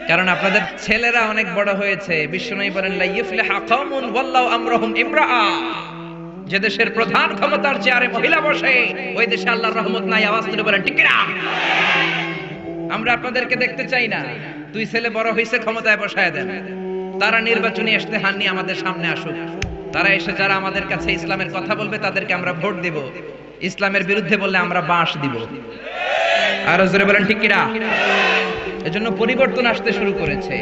[SPEAKER 1] কারণ আপনাদের ছেলেরা অনেক বড় হয়েছে। বিশ্বনবী বলেন লা ইফলিহা কওমুন ওয়াল্লাহু আমরুহুম ইমরাআ। যে দেশের প্রধান ক্ষমতার চেয়ারে মহিলা বসে ওই দেশে আল্লাহর রহমত নাই। আওয়াজ তুলে বলেন ঠিক কিনা? আমরা আপনাদেরকে দেখতে চাই না। দুই ছেলে বড় হইছে, ক্ষমতায় বসায় দেন। তারা নির্বাচনী ইশতেহার নিয়ে আমাদের সামনে আসুক। তারা এসে যারা আমাদের কাছে ইসলামের কথা বলবে তাদেরকে আমরা ভোট দেব। ইসলামের বিরুদ্ধে বললে আমরা বাঁশ দিব। আর জোরে বলেন ঠিক কিনা? এজন্য পরিবর্তন আসতে শুরু করেছে।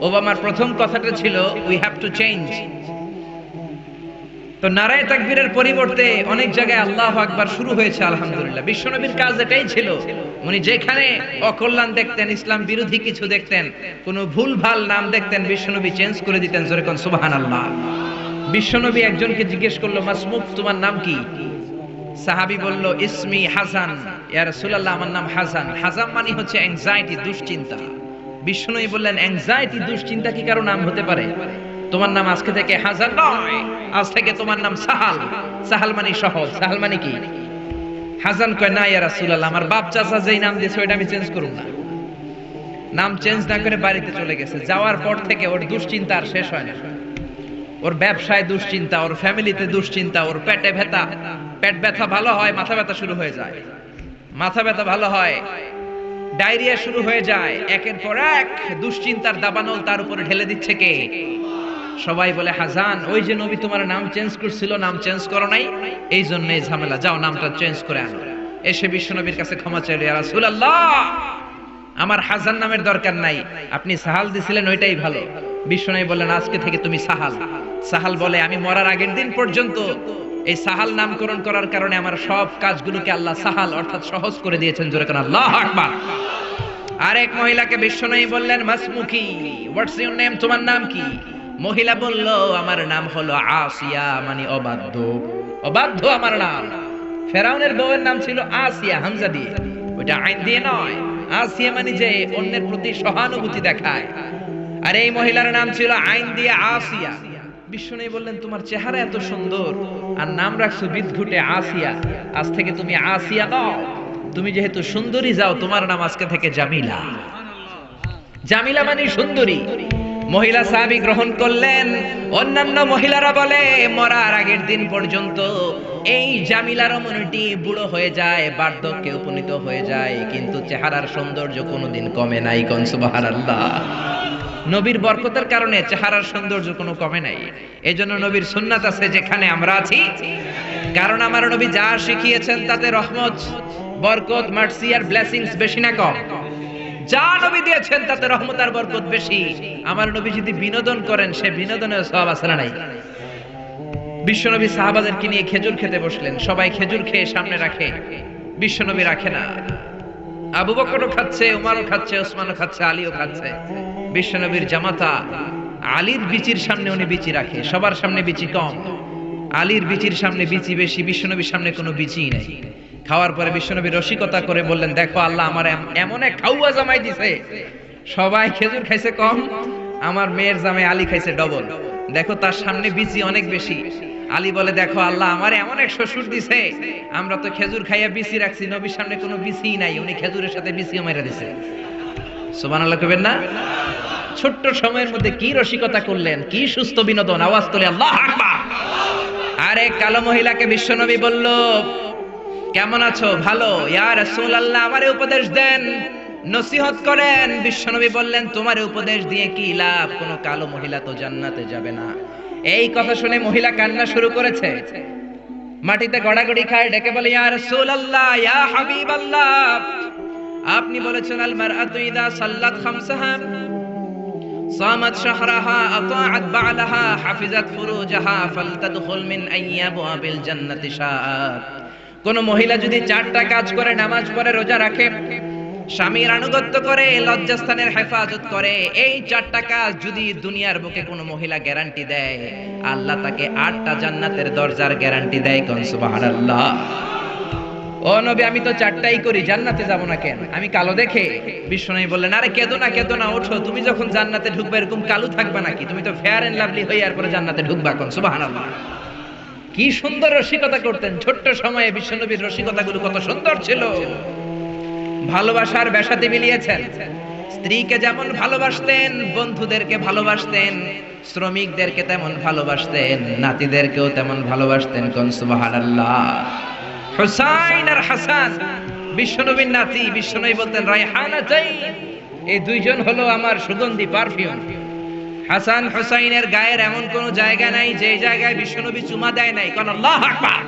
[SPEAKER 1] ওবামার প্রথম কথাটা ছিল উই হ্যাভ টু চেঞ্জ। তো নারায়ে তাকবীরের পরিবর্তে অনেক জায়গায় আল্লাহু আকবার শুরু হয়েছে আলহামদুলিল্লাহ। বিশ্বনবীর কাজ এটাই ছিল। উনি যেখানে অকল্যাণ দেখতেন, ইসলাম বিরোধী কিছু দেখতেন, কোনো ভুলভাল নাম দেখতেন, বিশ্বনবী চেঞ্জ করে দিতেন। জোরে কোন সুবহানাল্লাহ। বিশ্বনবী একজনকে জিজ্ঞেস করলো, মাসমুক, তোমার নাম কি? সাহাবী বলল, ইসমি হাসান। ইয়া রাসূলুল্লাহ, আমার নাম হাসান। হাসান মানে হচ্ছে অ্যাংজাইটি, দুশ্চিন্তা। বিশ্বনবী বললেন, অ্যাংজাইটি, দুশ্চিন্তা কি কারো নাম হতে পারে? তোমার নাম আজকে থেকে হাসান নয়, আজ থেকে তোমার নাম সাহাল। সাহাল মানে সহজ। সাহাল মানে কি? হাসান কয়, না ইয়া রাসূলুল্লাহ, আমার বাপ চাচা যেই নাম দিয়েছে ওইটা আমি চেঞ্জ করব না। নাম চেঞ্জ না করে বাড়িতে চলে গেছে। যাওয়ার পর থেকে ওর দুশ্চিন্তা আর শেষ হয় না। ওর ব্যবসায় দুশ্চিন্তা, ওর ফ্যামিলিতে দুশ্চিন্তা, ওর পেটে ব্যথা, পেট ব্যথা ভালো হয়, মাথা ব্যথা শুরু হয়ে যায়। মাথা ব্যথা ভালো হয়, ডায়রিয়া শুরু হয়ে যায়। একের পর এক দুশ্চিন্তার দাবানল তার উপরে ঢেলে দিচ্ছে কে? সবাই বলে, হাসান, ওই যে নবী তোমার নাম চেঞ্জ করছিল, নাম চেঞ্জ করো নাই, এই জন্য এই ঝামেলা, যাও নামটা চেঞ্জ করে আনো। এসে বিশ্বনবীর কাছে ক্ষমা চাইল, ইয়া রাসূলুল্লাহ, আমার হাসান নামের দরকার নাই, আপনি সাহাল দিছিলেন ওইটাই ভালো। বিশ্বনবী বললেন, আজকে থেকে তুমি সাহাল। সাহাল বলে, আমি মরার আগের দিন পর্যন্ত এই সাহাল নামকরণ করার কারণে আমার সব কাজগুলোকে আল্লাহ সাহাল অর্থাৎ সহজ করে দিয়েছেন। জোরে কোন আল্লাহু আকবার। আরেক মহিলাকে বিশ্বনবী বললেন, মাসমুকি, হোয়াটস ইওর নেম, তোমার নাম কি? মহিলা বলল, আমার নাম হলো আসিয়া, মানে অবাধ্য। অবাধ্য আমার নাম। ফেরাউনের বউয়ের নাম ছিল আসিয়া, হামজা দিয়ে, ওটা আইন দিয়ে নয়। আসিয়া মানে যে অন্যের প্রতি সহানুভূতি দেখায়। আর এই মহিলার নাম ছিল আইন দিয়ে আসিয়া। বিশ্বনবী বললেন, তোমার চেহারা এত সুন্দর আর নাম রাখছো বিদঘুটে আসিয়া, আজ থেকে তুমি আসিয়া নও, তুমি যেহেতু সুন্দরী, যাও, তোমার নাম আজকে থেকে জামিলা। জামিলা মানে সুন্দরী। মহিলা সাহাবী গ্রহণ করলেন। অন্যান্য মহিলারা বলে, মরার আগের দিন পর্যন্ত এই জামিলার মনটি বুড়ো হয়ে যায়, বার্ধক্যে উপনীত হয়ে যায়, কিন্তু চেহারার সৌন্দর্য কোনোদিন কমে নাই। কোন সুবহানাল্লাহ। নবীর বরকতের কারণে চেহারার সৌন্দর্য কোনো কমে নাই। এজন্য নবীর সুন্নাত আছে যেখানে আমরা আছি, কারণ আমার নবী যা শিখিয়েছেন তাতে রহমত, বরকত, মার্সি আর ব্লেসিংস বেশি না কম? যা নবী দিয়েছেন তাতে রহমত আর বরকত বেশি। আমার নবী যদি বিনোদন করেন, সে বিনোদনের সওয়াব আছে না নাই? বিশ্বনবী সাহাবাদেরকে নিয়ে খেজুর খেতে বসলেন। সবাই খেজুর খেয়ে সামনে রাখে, বিশ্বনবী রাখে না। আবু বকরও খাচ্ছে, উমারও খাচ্ছে, ওসমানও খাচ্ছে, আলীও খাচ্ছে। বিশ্বনবীর জামাতা আলীর বিচির সামনে উনি বিচি রাখে। সবার সামনে বিচি কম, আলীর বিচির সামনে বিচি বেশি। বিশ্বনবীর সামনে কোনো বিচি নাই। খাওয়ার পরে বিশ্বনবী রসিকতা করে বললেন, দেখো, আল্লাহ আমার এমন এক খাওয়া জামাই দিছে, সবাই খেজুর খাইছে কম, আমার মেয়ের জামাই আলী খাইছে ডবল। দেখো, তার সামনে বিচি অনেক বেশি। আলী বলে, দেখো, আল্লাহ আমার এমন এক শ্বশুর দিছে, আমরা তো খেজুর খাইয়া বিচি রাখছি, নবীর সামনে কোনো বিচিই নাই, উনি খেজুরের সাথে বিচিও মেরে দিছে। সুবহানাল্লাহ কইবেন না? ছোট্ট সময়ের মধ্যে কি রসিকতা করলেন, কি সুস্থ বিনোদন। আওয়াজ তোলে আল্লাহু আকবার। আরে কালো মহিলাকে বিশ্বনবী বলল, কেমন আছো? ভালো। ইয়া রাসূলুল্লাহ, আমারে উপদেশ দেন, নসিহত করেন। বিশ্বনবী বললেন, তোমারে উপদেশ দিয়ে কি লাভ? কোন কালো মহিলা তো জান্নাতে যাবে না। এই কথা শুনে মহিলা কান্না শুরু করেছে, মাটিতে গড়াগড়ি খায়, ডেকে বলে, ইয়া রাসূলুল্লাহ, ইয়া হাবিবাল্লাহ, আপনি বলেছেন, আল মারআতু ইযা সাল্লাত খামসাহা সামাত শাহরাহা আতাআত বা'লাহা হাফিজাত ফুরুজাহা ফালতাদখুল মিন আইয়াবিল জান্নাতি শাআত। কোন মহিলা যদি 4টা কাজ করে, নামাজ পড়ে, রোজা রাখে, স্বামীর আনুগত্য করে, লজ্জাস্থানের হেফাজত করে, এই 4টা কাজ যদি দুনিয়ার বুকে কোনো মহিলা গ্যারান্টি দেয়, আল্লাহ তাকে 8টা জান্নাতের দরজার গ্যারান্টি দেয়। কোন সুবহানাল্লাহ। ও নবী, আমি তো 4টাই করি, জান্নাতে যাব না কেন? আমি কালো দেখে? বিশ্বনবী বললেন, আরে কেঁদো না, ওঠো, তুমি যখন জান্নাতে ঢুকবে এরকম কালো থাকবে নাকি? তুমি তো ফেয়ার এন্ড লাভলি হয়ে এরপরে জান্নাতে ঢুকবা। কোন সুবহানাল্লাহ। কি সুন্দর রসিকতা করতেন ছোট্ট সময়ে। বিশ্বনবীর রসিকতাগুলো কত সুন্দর ছিল। ভালোবাসার বেশাতে মিলিয়েছেন। স্ত্রীকে যেমন ভালোবাসতেন, বন্ধুদেরকে ভালোবাসতেন, শ্রমিকদেরকে তেমন ভালোবাসতেন, নাতিদেরকেও তেমন ভালোবাসতেন। কোন সুবহানাল্লাহ। হুসাইন আর হাসান বিশ্বনবীর নাতি। বিশ্বনবী বলতেন রায়হানাতাইন, এই দুইজন হলো আমার সুগন্ধি পারফিউম। হাসান হুসাইনের গায়ের এমন কোন জায়গা নাই যে জায়গায় বিশ্বনবী চুমা দেয় নাই। কোন আল্লাহু আকবার।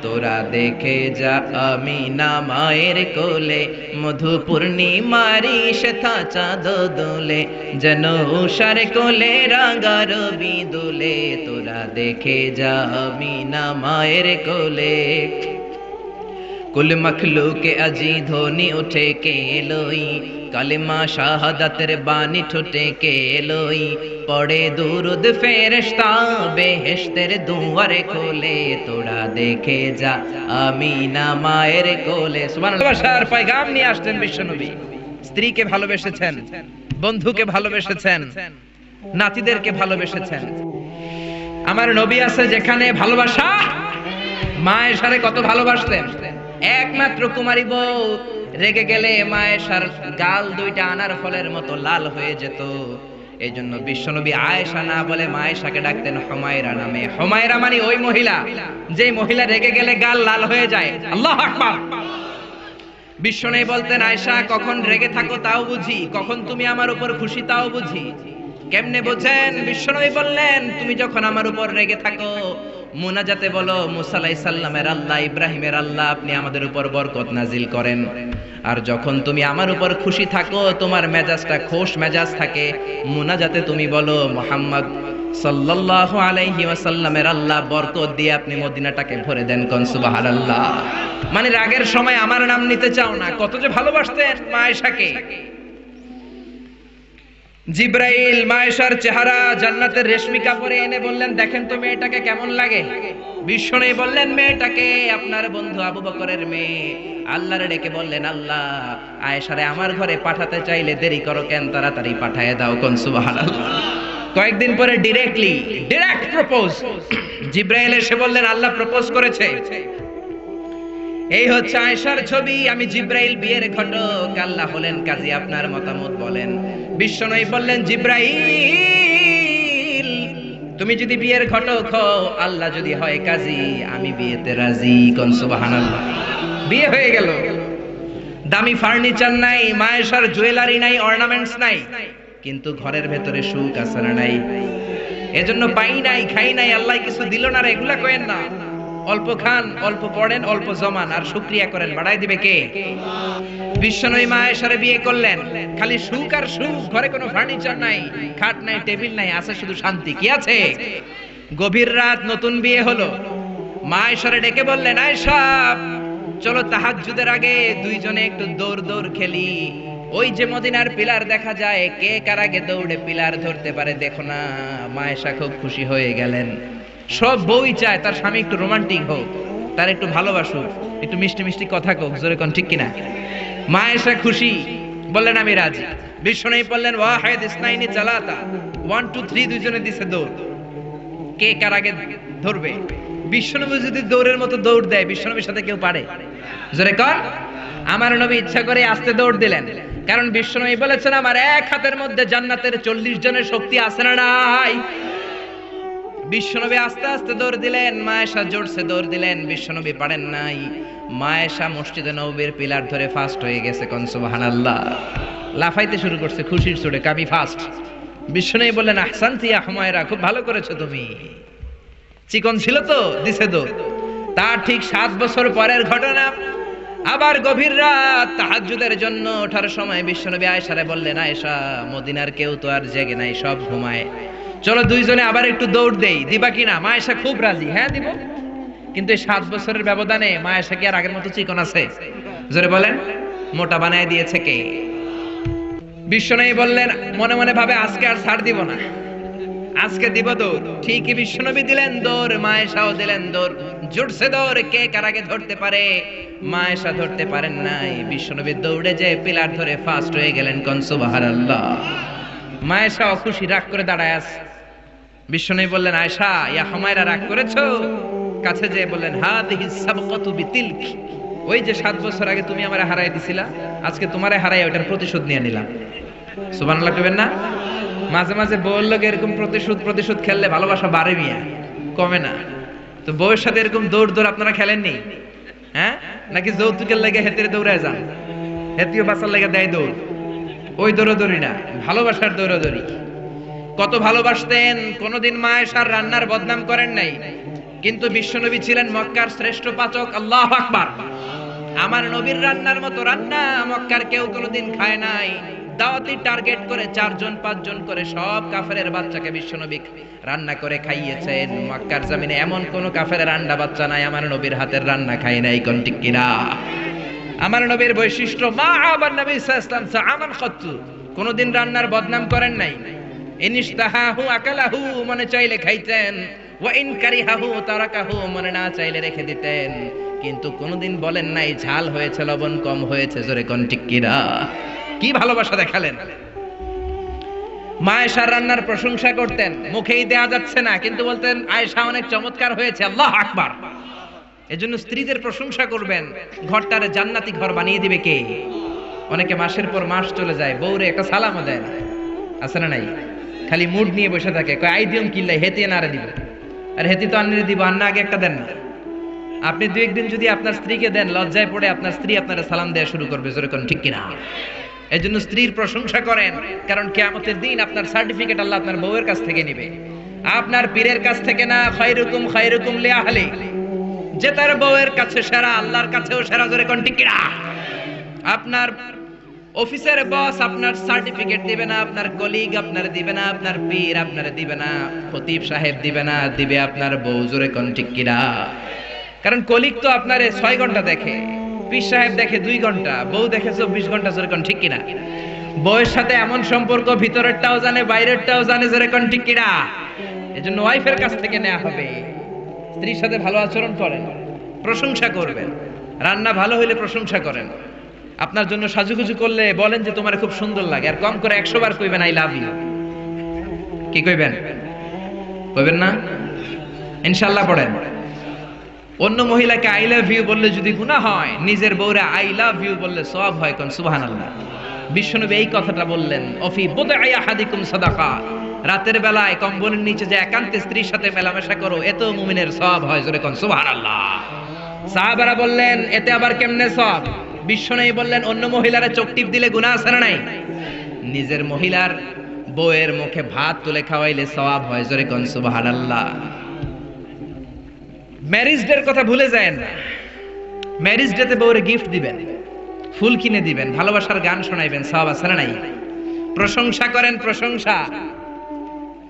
[SPEAKER 1] তোরা দেখে যা আমিনা মায়ের কোলে, মধু পূর্ণিমারি শ্বেতা চাঁদ দোলে, যেন উষার কোলে রাঙা রবি দোলে। তোরা দেখে যা আমিনা মায়ের কোলে, কুল মখলুকে আজি ধ্বনি উঠে কে লই, কালিমা শাহাদাতের বাণী ঠোঁটে কে লই, পড়ে দুরুদ ফেরেশতা বেহেশতের দুয়ারে খোলে। তোরা দেখে যা আমিনা মায়ের কোলে। সুবহানাল্লাহ। ভালোবাসার পয়গাম নিয়ে আসতেন বিশ্বনবী। স্ত্রীকে ভালোবেসেছেন, বন্ধুকে ভালোবেসেছেন, নাতিদেরকে ভালোবেসেছেন। আমার নবী আছে যেখানে ভালোবাসা, মা আয়েশারে কত ভালোবাসতেন। একমাত্র কুমারী বউ রেগে গেলে মা আয়েশার গাল দুইটা আনার ফলের মতো লাল হয়ে যেত। এই জন্য বিশ্বনবী আয়েশা না বলে মা আয়েশাকে ডাকতেন হুমায়রা নামে। হুমায়রা মানে ওই মহিলা যে মহিলা রেগে গেলে গাল লাল হয়ে যায়। আল্লাহু আকবার। বিশ্বনবী বলতেন আয়েশা, কখন রেগে থাকো তাও বুঝি, কখন তুমি আমার উপর খুশি তাও বুঝি। কেমনে বোঝেন? বিশ্বনবী বললেন, তুমি যখন আমার উপর রেগে থাকো মুনাজাতে বলো মুসা আলাইহিস সালামের আল্লাহ, ইব্রাহিমের আল্লাহ, আপনি আমাদের উপর বরকত নাজিল করেন। আর যখন তুমি আমার উপর খুশি থাকো, তোমার মেজাজটা খোশ মেজাজ থাকে, মুনাজাতে তুমি বলো মুহাম্মদ সাল্লাল্লাহু আলাইহি ওয়াসাল্লামের আল্লাহ বরকত দিয়ে আপনি মদিনাটাকে ভরে দেন। কোন সুবহানাল্লাহ। মানে রাগের সময় আমার নাম নিতে চাও না। কত যে ভালোবাসতেন মা আয়েশাকে। জিব্রাইল মা আয়েশার চেহারা জান্নাতের রেশমি কাপড়ে এনে বললেন, দেখেন তো মেয়েটাকে কেমন লাগে। বিশ্বনবী বললেন, মেয়েটাকে আপনার বন্ধু আবু বকরের মেয়ে। আল্লাহরে ডেকে বললেন, আল্লাহ আয়েশারে আমার ঘরে পাঠাতে চাইলে দেরি করো কেন, তাড়াতাড়ি পাঠিয়ে দাও। কোন সুবহানাল্লাহ। কয়েকদিন পরে ডিরেক্ট প্রপোজ। জিব্রাইল এসে বললেন, আল্লাহ প্রপোজ করেছে। এই হচ্ছে আয়েশার ছবি। আমি জিব্রাইল বিয়ের ঘটক, আল্লাহ হলেন কাজী, আপনার মতামত বলেন। বিশ্বনবী বললেন, জিব্রাইল তুমি যদি বিয়ের ঘটক হও, আল্লাহ যদি হয় কাজী, আমি বিয়েতে রাজি। কোন সুবহানাল্লাহ। বিয়ে হয়ে গেল। দামি ফার্নিচার নাই, মা আয়েশার জুয়েলারি নাই, অর্নামেন্টস নাই, কিন্তু ঘরের ভেতরে সুখ আছে না নাই? এজন্য পাই নাই, খাই নাই, আল্লাহ কিছু দিল না রে, এগুলা কইেন না। অল্প খান, অল্প পড়েন, অল্প জমান, আর শুকরিয়া করেন, বাড়াই দিবে কে? বিশ্বনবী মা আয়েশারে বিয়ে করলেন, খালি সুখ আর সুখ। ঘরে কোনো ফার্নিচার নাই, খাট নাই, টেবিল নাই, আছে শুধু শান্তি। কি আছে? গভীর রাত, নতুন বিয়ে হলো। মা আয়েশারে ডেকে বললেন, আয়েশা চলো তাহাজ্জুদের আগে দুইজনে একটু দৌড় খেলি। ওই যে মদিনার পিলার দেখা যায়, কে কার আগে দৌড়ে পিলার ধরতে পারে দেখো না। মা আয়েশা খুব খুশি হয়ে গেলেন। সব বউই চায় তার স্বামী একটু রোমান্টিক হোক, তার একটু ভালোবাসুক, একটু মিষ্টি মিষ্টি কথা কোক। জোরে কোন ঠিক কিনা? মা আয়েশা খুশি, বললেন আমি রাজি। বিশ্বনবী বললেন, ওয়াহিদ ইসনাইনি চালাতা, 1 2 3 দুইজনে দিছে দৌড়, কে কার আগে ধরবে। বিশ্বনবী যদি দৌড়ের মতো দৌড় দেয়, বিশ্বনবীর সাথে কেউ পারে? জোরে কর। আমার নবী ইচ্ছা করে আস্তে দৌড় দিলেন, কারণ বিশ্বনবী বলেছেন আমার এক হাতের মধ্যে জান্নাতের 40 জনের শক্তি আছে না নাই? বিশ্বনবী আস্তে আস্তে দৌড় দিলেন, মা আয়েশা জোরসে দৌড় দিলেন, বিশ্বনবী পারেন নাই। মা আয়েশা মসজিদে নববীর পিলার ধরে ফাস্ট হয়ে গেছে। কোন সুবহানাল্লাহ। লাফাইতে শুরু করছে খুশির চোটে, কামি ফাস্ট। বিশ্বনবী বললেন, আহসানতি ইয়া হুমায়রা, খুব ভালো করেছো তুমি। চিকন ছিল তো, দিছে দৌড়। তার ঠিক 7 বছর পরের ঘটনা। আবার গভীর রাত, তাহাজ্জুদের জন্য ওঠার সময় বিশ্বনবী আয়েশারে বললেন, আয়েশা মদিনার কেউ তো আর জেগে নাই, সব ঘুমায়, চলো দুইজনে আবার একটু দৌড় দেই, দিবা কিনা? মা আয়েশা খুব রাজি, হ্যাঁ দিব। কিন্তু এই 7 বছরের ব্যবধানে মা আয়েশা কি আর আগের মতো চিকন আছে? জোরে বলেন। মোটা বানায় দিয়েছে কে? বিশ্বনবী বললেন, মনে মনে ভাবে আজকে আর ছাড় দিব না, আজকে দিব দৌড়। ঠিকই বিশ্বনবী দিলেন দৌড়, মা আয়েশাও দিলেন দৌড়। জোরসে দৌড়, কে কার আগে ধরতে পারে? মা আয়েশা ধরতে পারেন নাই। বিশ্বনবী দৌড়ে যে পিলার ধরে ফাস্ট হয়ে গেলেন। কোন সুবহানাল্লাহ। মা আয়েশা খুশি, রাগ করে দাঁড়ায় আছে। বিশ্বনবী বললেন, আয়েশা ইয়া হুমায়রা রাগ করেছো? কাছে যেয়ে বললেন, হাদিহি সাবকাতু বিতিলক, ওই যে 7 বছর আগে তুমি আমারে হারাই দিছিলা, আজকে তোমারে হারাই ওটার প্রতিশোধ নিয়ে নিলাম। সুবহানাল্লাহ কইবেন না? মাঝে মাঝে বউয়ের লোক এরকম প্রতিশোধ খেললে ভালোবাসা বাড়ে মিয়া, কমে না। তো বউয়ের সাথে এরকম দৌড় আপনারা খেলেননি? হ্যাঁ, নাকি যৌতুকের লেগে হেতের দৌড়ায় যান? হেতিও বাঁচার লেগে দেয় দৌড়, ওই দৌড়াদৌড়ি না, ভালোবাসার দৌড়াদৌড়ি। কত ভালোবাসতেন, কোনদিন মা আয়েশার রান্নার বদনাম করেন নাই। কিন্তু বিশ্বনবী ছিলেন মক্কার শ্রেষ্ঠ পাচক। আল্লাহু আকবার। আমার নবীর রান্নার মতো রান্না মক্কার কেউ কোনোদিন খায় নাই। দাওয়াতি টার্গেট করে 4 জন 5 জন করে সব কাফেরের বাচ্চাকে বিশ্বনবী রান্না করে খাইয়েছেন। মক্কার জমিনে এমন কোন কাফেরের রান্না বাচ্চা নাই আমার নবীর হাতের রান্না খায় নাই। কোন ঠিক কিনা? আমার নবীর বৈশিষ্ট্য, মা আবার নবী সাল্লাল্লাহু আলাইহি ওয়াসাল্লাম আমান খাত্তু, কোনদিন রান্নার বদনাম করেন নাই। ইনিশতাহাহু আকালাহু, মনে চাইলে খাইতেন, ওয়া ইন কারিহাহু তারাকাহু, মনে না চাইলে রেখে দিতেন। কিন্তু কোনদিন বলেন নাই ঝাল হয়েছে, লবণ কম হয়েছে। জোরে কোন ঠিক কিনা? কি ভালোবাসা দেখালেন। মা আয়েশার রান্নার প্রশংসা করতেন, মুখেই দেয়া যাচ্ছে না, কিন্তু বলতেন আয়েশা অনেক চমৎকার হয়েছে। আল্লাহু আকবার। এজন্য স্ত্রীদের প্রশংসা করবেন, ঘরটারে জান্নাতি ঘর বানিয়ে দিবে কে? অনেকে মাসের পর মাস চলে যায়, বউরে একটা সালামও দেয় না, আছে না নাই? খালি মুড নিয়ে বসে থাকে, কয় আই দিম কিল্লাই হেতি নারে দিব। আর হেতি তো আন্নারে দিব, আন্না আগে একটা দেন না। আপনি 2-1 দিন যদি আপনার স্ত্রীকে দেন, লজ্জায় পড়ে আপনার স্ত্রী আপনার সালাম দেয়া শুরু করবে। জোরে কোন ঠিক কিনা? এজন্য স্ত্রীর প্রশংসা করেন, কারণ কিয়ামতের দিন আপনার সার্টিফিকেট আল্লাহ আপনার বউয়ের কাছ থেকে নেবে, আপনার পীরের কাছ থেকে না। খায়রুকুম লিআহলি, যে তার বউয়ের কাছে সেরা, আল্লাহর কাছেও সেরা। জোরে কোন ঠিক কিনা? আপনার অফিসের বস আপনার সার্টিফিকেট দিবে না, আপনার কলিগ আপনার দিবে না, আপনার পীর আপনার দিবে না, খতিব সাহেব দিবে না, দিবে আপনার বউ। জোরে কোন ঠিক কিনা? কারণ কলিগ তো আপনারে 6 ঘন্টা দেখে, পীর সাহেব দেখে 2 ঘন্টা, বউ দেখে 24 ঘন্টা। জোরে কোন ঠিক কিনা? বউয়ের সাথে এমন সম্পর্ক, ভিতরেরটাও জানে বাইরেরটাও জানে। জোরে কোন ঠিক কিনা? এজন্য ওয়াইফের কাছ থেকে নেওয়া হবে। স্ত্রীর সাথে ভালো আচরণ করেন, প্রশংসা করবেন। রান্না ভালো হইলে প্রশংসা করেন। আপনার জন্য সাজুগুজু করলে বলেন যে তোমার খুব সুন্দর লাগে, আর কম করে 100 বার কইবেন আই লাভ ইউ। কি কইবেন? কইবেন না? ইনশাআল্লাহ পড়েন। অন্য মহিলাকে আই লাভ ইউ বললে যদি গুনাহ হয়, নিজের বউরে আই লাভ ইউ বললে সওয়াব হয়। কোন সুবহানাল্লাহ। বিশ্বনবী এই কথাটা বললেন, অফি বুদআই আহাদিকুম সাদাকা, রাতের বেলায় কম্বলের নিচে যে একান্তে স্ত্রীর সাথে মেলামেশা করো, এত মুমিনের সওয়াব হয়। জোরে কোন সুবহানাল্লাহ। সাহাবারা বললেন, এতে আবার কেমনে সওয়াব? বিশ্বনবী বললেন, অন্য মহিলারা চোখ টিপ দিলে গুনাহ আছে না নাই? নিজের মহিলার বউয়ের মুখে ভাত তুলে খাওয়াইলে সওয়াব হয়। জোরে কোন সুবহানাল্লাহ। ম্যারেজ ডের কথা ভুলে যায় না। ম্যারেজ ডেতে বউরে গিফট দিবেন, ফুল কিনে দিবেন, ভালোবাসার গান শোনাইবেন, সওয়াব আছে না নাই? প্রশংসা করেন, প্রশংসা।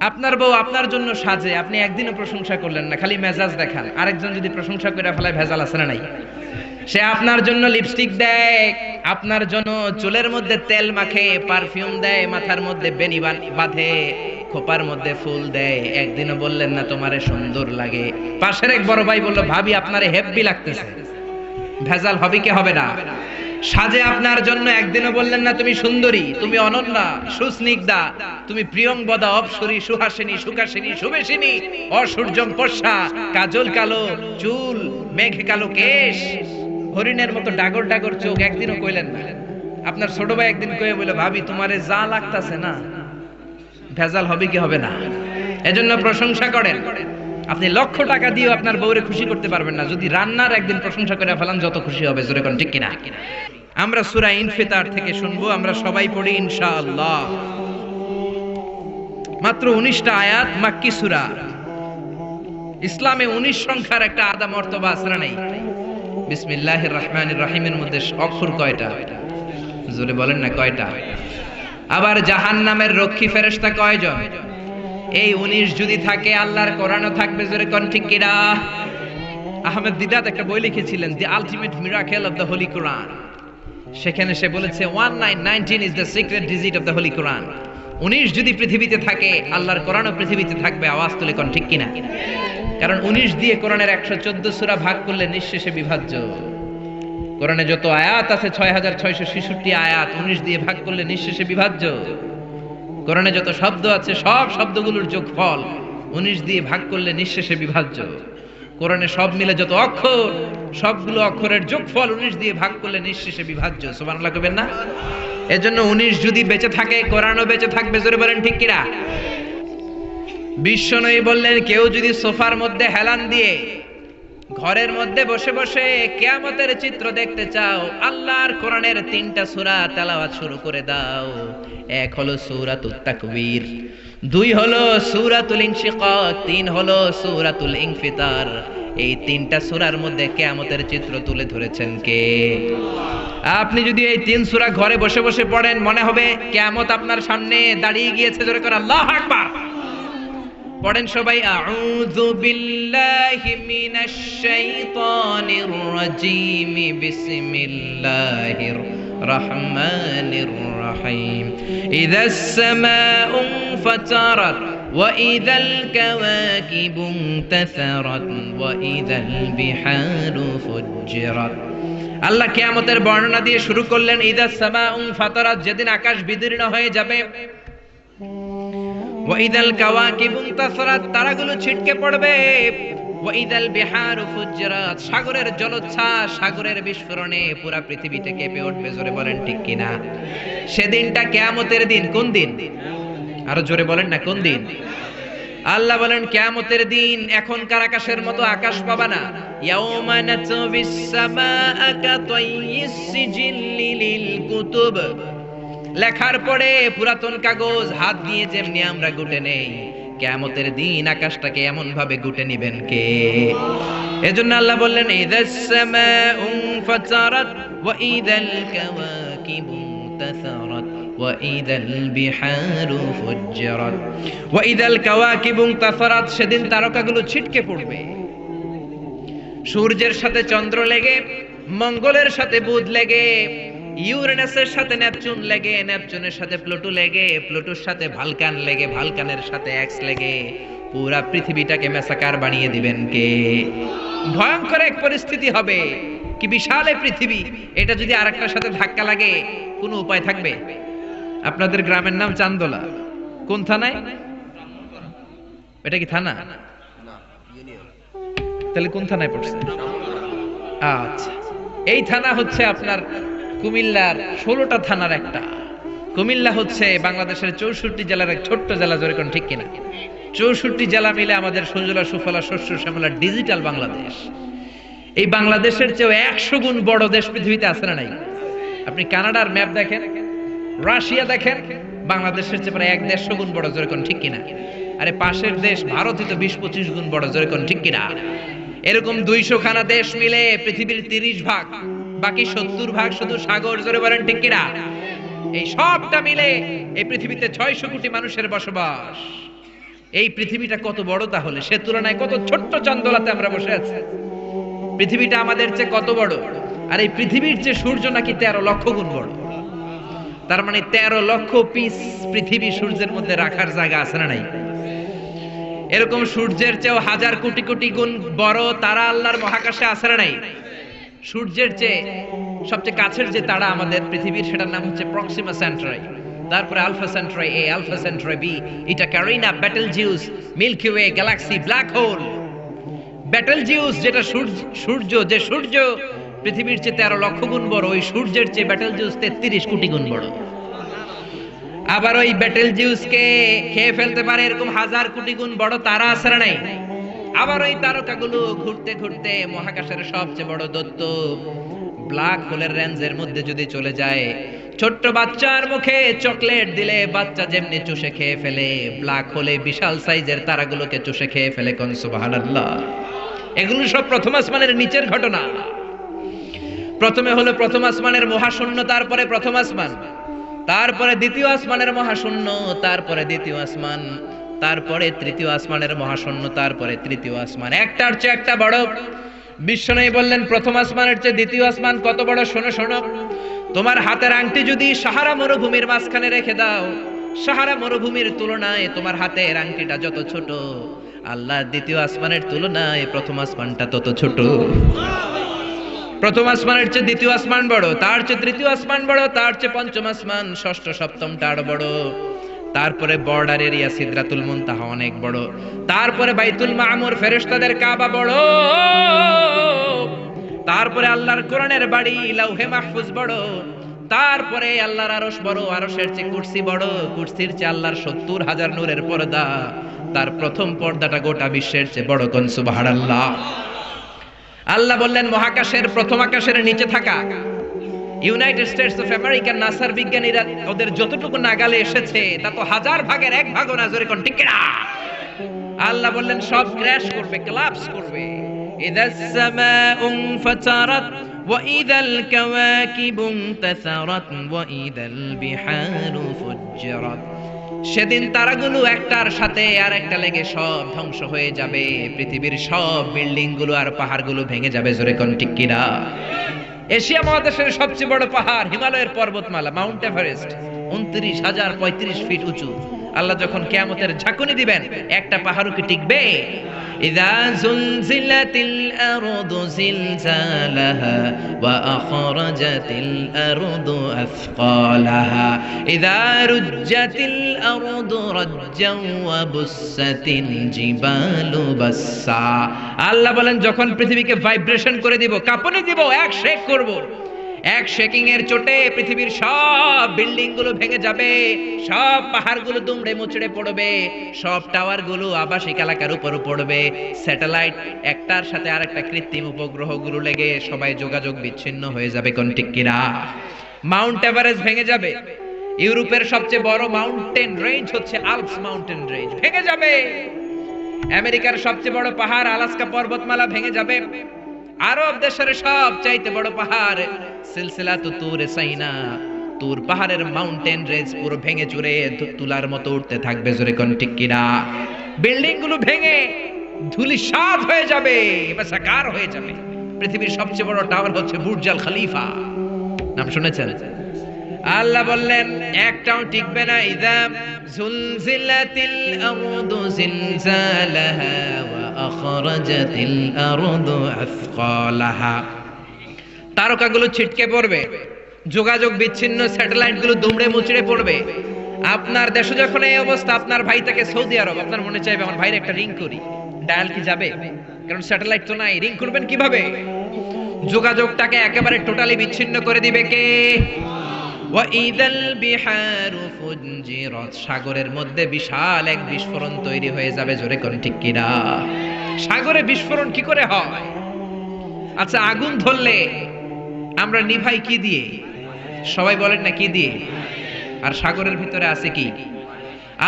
[SPEAKER 1] আপনার বউ আপনার জন্য সাজে, আপনি একদিনও প্রশংসা করলেন না, খালি মেজাজ দেখান। আরেকজন যদি প্রশংসা করে ফেলায়, ভেজাল আছে না নাই? সে আপনার জন্য লিপস্টিক দেয়, আপনার জন্য চুলের মধ্যে তেল মাখে, পারফিউম দেয়, মাথার মধ্যে বেনি বাঁধে, খোপার মধ্যে ফুল দেয়। একদিনও বললেন না তোমারে সুন্দর লাগে। পাশের এক বড় ভাই বলল, ভাবি আপনারে হেব্বি লাগতেছে। ভেজাল হবে কি হবে না? সাজে আপনার জন্য, একদিনও বললেন না তুমি সুন্দরী, তুমি অনন্যা, সুস্নিগ্ধা, তুমি প্রিয়ংবদা, অপসরী, সুহাসিনী, সুকাসিনী, সুবেশিনী, অসূর্যম পর্ষা, কাজল কালো চুল, মেঘ কালো কেশ, হরিণের মতো ডাগর ডাগর চোখ। একদিনও কইলেন না। আপনার ছোট ভাই একদিন কয়ে বলে, ভাবি তোমারে যা লাগতাছে না। ভেজাল হবে কি হবে না? এজন্য প্রশংসা করেন। আপনি লক্ষ টাকা দিয়েও আপনার বউরে খুশি করতে পারবেন না, যদি রান্নার একদিন প্রশংসা করে ফেলান, যত খুশি হবে। জোরে কোন ঠিক কিনা? আমরা সূরা ইনফিতার থেকে শুনবো, আমরা সবাই পড়ি ইনশাআল্লাহ। মাত্র 19টা আয়াত, মাক্কি সূরা। ইসলামে 19 সংখ্যার একটা আদা মর্তবা আছে না নাই? বিসমিল্লাহির রহমানির রহিমের মধ্যে অক্ষর কয়টা? জোরে বলেন না, কয়টা? আবার জাহান্নামের রক্ষী ফেরেশতা কয়জন? এই 19 যদি থাকে, আল্লাহর কোরআনও থাকবে। জোরে কোন ঠিক কিনা? আহমেদ দিদাত একটা বই লিখেছিলেন, the ultimate miracle of the holy Quran. সেখানে সে বলেছে 1919 is the secret digit of the holy Quran. 19 যদি পৃথিবীতে থাকে, আল্লাহর কোরআনও পৃথিবীতে থাকবে। আওয়াজ তুলে কোন ঠিক কিনা? কারণ 19 দিয়ে কোরআনের 114 সূরা ভাগ করলে নিঃশেষে বিভাজ্য। কোরআনে যত আয়াত আছে 6666 আয়াত, 19 দিয়ে ভাগ করলে নিঃশেষে বিভাজ্য। কোরআনে যত শব্দ আছে, সব শব্দগুলোর যোগফল 19 দিয়ে ভাগ করলে নিঃশেষে বিভাজ্য। কোরআনে সব মিলে যত অক্ষর, সবগুলো অক্ষরের যোগফল 19 দিয়ে ভাগ করলে নিঃশেষে বিভাজ্য। সুবহানাল্লাহ কইবেন না? এজন্য 19 যদি বেঁচে থাকে কোরআনও বেঁচে থাকবে, জোরে বলেন ঠিক কিনা? বিশ্বনবী বললেন, কেউ যদি সোফার মধ্যে হেলান দিয়ে ঘরের মধ্যে বসে বসে কিয়ামতের চিত্র দেখতে চাও, আল্লাহর কোরআনের 3টা সূরা তেলাওয়াত শুরু করে দাও। এক হলো সূরাতুত তাকবীর, 2 হলো সূরাতুল ইনশিকাক, 3 হলো সূরাতুল ইনফিতার। এই 3টা সূরার মধ্যে কিয়ামতের চিত্র তুলে ধরেছেন কে? আপনি যদি এই 3 সূরা ঘরে বসে বসে পড়েন, মনে হবে কিয়ামত আপনার সামনে দাঁড়িয়ে গিয়েছে। জোরে করে আল্লাহু আকবার পড়েন সবাই। আউযু বিল্লাহি মিনাশ শাইতানির রাজীম, বিসমিল্লাহির রহমানির রহিম। ইযাস সামাউ ফাতারাত ওয়া ইযাল কাওয়াকিবু ইনতাসারাত ওয়া ইযাল বিহারু ফুজ্জিরাত। আল্লাহ কিয়ামতের বর্ণনা দিয়ে শুরু করলেন, ইযাস সামাউ ফাতারাত, যেদিন আকাশ বিদীর্ণ হয়ে যাবে, ওয়াইদাল কাওয়াকিবু ইনতাসারাত, তারাগুলো ছিটকে পড়বে, ওয়াইদাল বিহারু ফুজ্জিরাত, সাগরের জলোচ্ছ্বাস, সাগরের বিস্ফোরণে পুরো পৃথিবীতে কেঁপে উঠবে। জোরে বলেন ঠিক কিনা? সেদিনটা কিয়ামতের দিন। কোন দিন? আরো জোরে বলেন না, কোন দিন? আল্লাহ বলেন কিয়ামতের দিন এখনকার আকাশের মতো আকাশ পাবা না। ইয়াউমা নাতবিস সামাআ কাতাইয়িস সিজিল্লি লিল কুতুব, লেখার পরে পুরাতন কাগজ হাত দিয়ে যেমনি আমরা গুটে নেই, কিয়ামতের দিন আকাশটাকে এমন ভাবে গুটে নিবেন কে? এজন্য আল্লাহ বললেন, ইযাস সামাউ ফাতারাত ওয়া ইযাল কাওয়াকিবু ইনতাসারাত ওয়া ইযাল বিহারু ফুজ্জিরাত ওয়া ইযাল কাওয়াকিবু ইনতাসারাত, সেদিন তারকাগুলো ছিটকে পড়বে। সূর্যের সাথে চন্দ্র লেগে, মঙ্গলের সাথে বুধ লেগে, ইউরেনাসের সাথে নেপচুন লেগে, নেপচুনের সাথে প্লুটো লেগে, প্লুটোর সাথে ভালকান লেগে, ভালকানের সাথে এক্স লেগে পুরা পৃথিবীটাকে মেসাকার বানিয়ে দিবেন কে? ভয়ঙ্কর এক পরিস্থিতি হবে। কি বিশাল এই পৃথিবী, এটা যদি আরেকটার সাথে ধাক্কা লাগে কোনো উপায় থাকবে? আপনাদের গ্রামের নাম চান্দোলা, কোন থানায়? এটা কি থানা? তাহলে কোন থানায় পড়ছে? আচ্ছা, এই থানা হচ্ছে আপনার কুমিল্লার 16টা থানার একটা। কুমিল্লা হচ্ছে বাংলাদেশের 64 জেলার এক ছোট্ট জেলা। জোরে কোন ঠিক কিনা? 64 জেলা মিলে আমাদের সুজলা সুফলা শস্য শ্যামলা ডিজিটাল বাংলাদেশ। এই বাংলাদেশের চেয়ে 100 গুণ বড় দেশ পৃথিবীতে আছে না নাই? আপনি কানাডার ম্যাপ দেখেন, রাশিয়া দেখেন, বাংলাদেশের চেয়ে প্রায় 150 গুণ বড়। জোরে কোন ঠিক কিনা? আরে পাশের দেশ ভারতই তো 20-25 গুণ বড়। জোরে কোন ঠিক কিনা? এরকম 200 খানা দেশ মিলে পৃথিবীর 30 ভাগ, বাকি 70 ভাগ শুধু সাগর। জোরে বলেন ঠিক কিনা? এই সবটা মিলে এই পৃথিবীতে 600 কোটি মানুষের বসবাস। এই পৃথিবীটা কত বড় তাহলে? সে তুলনায় কত ছোট্ট চান্দোলাতে আমরা বসে আছি। পৃথিবীটা আমাদের চেয়ে কত বড়, আর এই পৃথিবীর চেয়ে সূর্য নাকি 13 লক্ষ গুণ বড়। তার মানে 13 লক্ষ পিস পৃথিবী সূর্যের মধ্যে রাখার জায়গা আছে না নাই? এরকম সূর্যের চেয়েও 1000 কোটি কোটি গুণ বড় তারা আল্লাহর মহাকাশে আছে না নাই? সূর্যের চেয়ে সবচেয়ে কাছের যে তারা আমাদের পৃথিবীর, সেটার নাম হচ্ছে প্রক্সিমা সেন্টারি, তারপরে Alpha Centauri A, Alpha Centauri B, এটা Carina, Betelgeuse, Milky Way, galaxy, black hole. Betelgeuse যেটা সূর্য, যে সূর্য পৃথিবীর চেয়ে 13 লক্ষ গুণ বড়, ওই সূর্যের চেয়ে বেটেলজিউস 33 কোটি গুণ বড়। আবার ওই বেটেলজিউসকে খেয়ে ফেলতে পারে এরকম 1000 কোটি গুণ বড় তারা আছে না নাই? আবার ওই তারকাগুলো ঘুরতে ঘুরতে মহাকাশের সবচেয়ে বড় দৈত্য ব্ল্যাক হোলের রেঞ্জের মধ্যে যদি চলে যায়, ছোট্ট বাচ্চার মুখে চকলেট দিলে বাচ্চা যেমনি চুষে খেয়ে ফেলে, ব্ল্যাক হোলে বিশাল সাইজের তারাগুলোকে চুষে খেয়ে ফেলে। কোন সুবহানাল্লাহ। এগুলো সব প্রথম আসমানের নিচের ঘটনা। প্রথমে হলো প্রথম আসমানের মহাশূন্য, তারপরে প্রথম আসমান, তারপরে দ্বিতীয় আসমানের মহাশূন্য, তারপরে দ্বিতীয় আসমান, তারপরে তৃতীয় আসমানের মহাশূন্য, তারপরে তৃতীয় আসমান। একটার চেয়ে একটা বড়। বিশ্বনবী বললেন প্রথম আসমানের চেয়ে দ্বিতীয় আসমান কত বড়? শোনো শোনো, তোমার হাতের আংটি যদি সাহারা মরুভূমির মাঝখানে রেখে দাও, সাহারা মরুভূমির তুলনায় তোমার হাতের আংটিটা যত ছোট, আল্লাহ দ্বিতীয় আসমানের তুলনায় প্রথম আসমানটা তত ছোট। প্রথম আসমানের চেয়ে দ্বিতীয় আসমান বড়, তার চেয়ে তৃতীয় আসমান বড়, তার চেয়ে পঞ্চম আসমান, ষষ্ঠ সপ্তমটা আরো বড়, তারপরে বর্ডার এরিয়া সিদরাতুল মুনতাহা অনেক বড়, তারপরে বাইতুল মামুর ফেরেশতাদের কাবা বড়, তারপরে আল্লাহর কোরআনের বাড়ি লাউহে মাহফুজ বড়, তারপরে আল্লাহর আরশ বড়, আরশের চেয়ে কুরসি বড়, কুরসির চেয়ে আল্লাহর 70,000 নূরের পর্দা, তার প্রথম পর্দাটা গোটা বিশ্বের চেয়ে বড়। কোন সুবহানাল্লাহ। আল্লাহ বললেন মহাকাশের প্রথম আকাশের নিচে থাকা ইউনাইটেড স্টেটস অফ আমেরিকার নাসার বিজ্ঞানীরা ওদের যতটুকু নাগালে এসেছে তা তো 1000 ভাগের 1 ভাগও না। জোরে কোন ঠিক কিনা? আল্লাহ বললেন সব ক্র্যাশ করবে, কোলাপস করবে। ইদাস সামাউ ফাতারাত ওয়া ইদাল কাওয়াকিবু ইনতাসারাত ওয়া ইদাল বিহারু ফুজ্জিরাত। সেদিন তারাগুলো একটার সাথে আর একটা লেগে সব ধ্বংস হয়ে যাবে। পৃথিবীর সব বিল্ডিং গুলো আর পাহাড়গুলো ভেঙে যাবে। জোরে কোন ঠিক কিনা? এশিয়া মহাদেশের সবচেয়ে বড় পাহাড় হিমালয়ের পর্বতমালা মাউন্ট এভারেস্ট 29,035 ফিট উঁচু। আল্লাহ যখন কিয়ামতের ঝাঁকুনি দিবেন একটা পাহাড়ও কি টিকবে? ইযা যুলজিলাতিল আরদু জিলজালাহা ওয়া আখরাজাতিল আরদু আসকালাহা ইযা রুজ্জাতিল আরদু রাজ্জাও ওয়া বুসাতিল জিবালু বাসসা। আল্লাহ বলেন যখন পৃথিবীকে ভাইব্রেশন করে দিব, কাঁপুনি দিব, এক শেক করব, এক শেকিং এর চোটে পৃথিবীর সব বিল্ডিং গুলো ভেঙে যাবে, সব পাহাড় গুলো দুমড়ে মুচড়ে পড়বে, সব টাওয়ার গুলো আবাসিক এলাকার উপর পড়বে, স্যাটেলাইট একটার সাথে আরেকটা কৃত্রিম উপগ্রহ গুলো লেগে সবাই যোগাযোগ বিচ্ছিন্ন হয়ে যাবে। কোন ঠিক কিনা? মাউন্ট এভারেস্ট ভেঙে যাবে। ইউরোপের সবচেয়ে বড় মাউন্টেন রেঞ্জ হচ্ছে আল্পস মাউন্টেন রেঞ্জ, ভেঙে যাবে। আমেরিকার সবচেয়ে বড় পাহাড় আলাস্কা পর্বতমালা ভেঙে যাবে। আরব দেশের সব চাইতে বড় পাহাড় সিলসিলাতু তুর সাইনা, তুর পাহাড়ের মাউন্টেন রেঞ্জ পুরো ভেঙে চুরে তুলার মতো উঠতে থাকবে। জোরে কোন ঠিক কিনা? বিল্ডিং গুলো ভেঙে ধূলিসাৎ হয়ে যাবে, বেসাকার হয়ে যাবে। পৃথিবীর সবচেয়ে বড় টাওয়ার হচ্ছে বুর্জ আল খলিফা, নাম শুনেছেন? আল্লাহ বললেন একটাও টিকবে না। ইযা যুলজিলাতিল আরদু জিলজালাহা ওয়া আখরাজাতিল আরদু আসকালাহা। তারকাগুলো ছিটকে পড়বে, যোগাযোগ বিচ্ছিন্ন, স্যাটেলাইট গুলো দুমড়ে মুচড়ে পড়বে। আপনার দেশে যখন এই অবস্থা, আপনার ভাই থাকে সৌদি আরব, আপনার মনে চাইবে আমার ভাইয়ের একটা রিং করি, ডায়াল কি যাবে? কারণ স্যাটেলাইট তো নাই, রিং করবেন কিভাবে? যোগাযোগটাকে একেবারে টোটালি বিচ্ছিন্ন করে দিবে কে? ওয়া ইদাল বিহারু ফুজ্জিরাত। সাগরের মধ্যে বিশাল এক বিস্ফোরণ তৈরি হয়ে যাবে। জোরে কোন ঠিক কিনা? সাগরে বিস্ফোরণ কি করে হয়? আচ্ছা, আগুন ধরলে আমরা নিভাই কি দিয়ে? সবাই বলেন না কি দিয়ে? আর সাগরের ভিতরে আছে কি?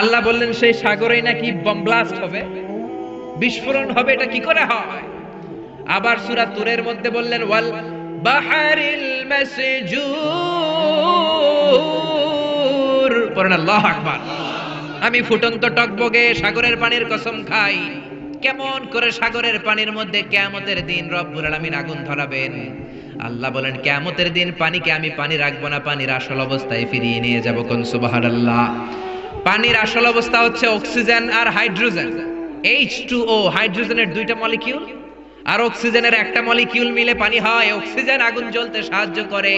[SPEAKER 1] আল্লাহ বললেন সেই সাগরেই নাকি বম ব্লাস্ট হবে, বিস্ফোরণ হবে। এটা কি করে হয়? আবার সূরা তুরের মধ্যে বললেন ওয়াল বাহারিল মাসজুর। পড়েন আল্লাহু আকবার। আমি ফুটন্ত টকবগে সাগরের পানির কসম খাই, কেমন করে সাগরের পানির মধ্যে কিয়ামতের দিন রব্বুল আলামিন আগুন ধরাবেন। আল্লাহ বলেন কিয়ামতের দিন পানিকে আমি পানি রাখবো না, পানির আসল অবস্থায় ফিরিয়ে নিয়ে যাব। কোন সুবহানাল্লাহ। পানির আসল অবস্থা হচ্ছে অক্সিজেন আর হাইড্রোজেন। H2O হাইড্রোজেনের দুইটা মলিকিউল আর অক্সিজেনের একটা মলিকিউল মিলে পানি হয়। অক্সিজেন আগুন জ্বলতে সাহায্য করে,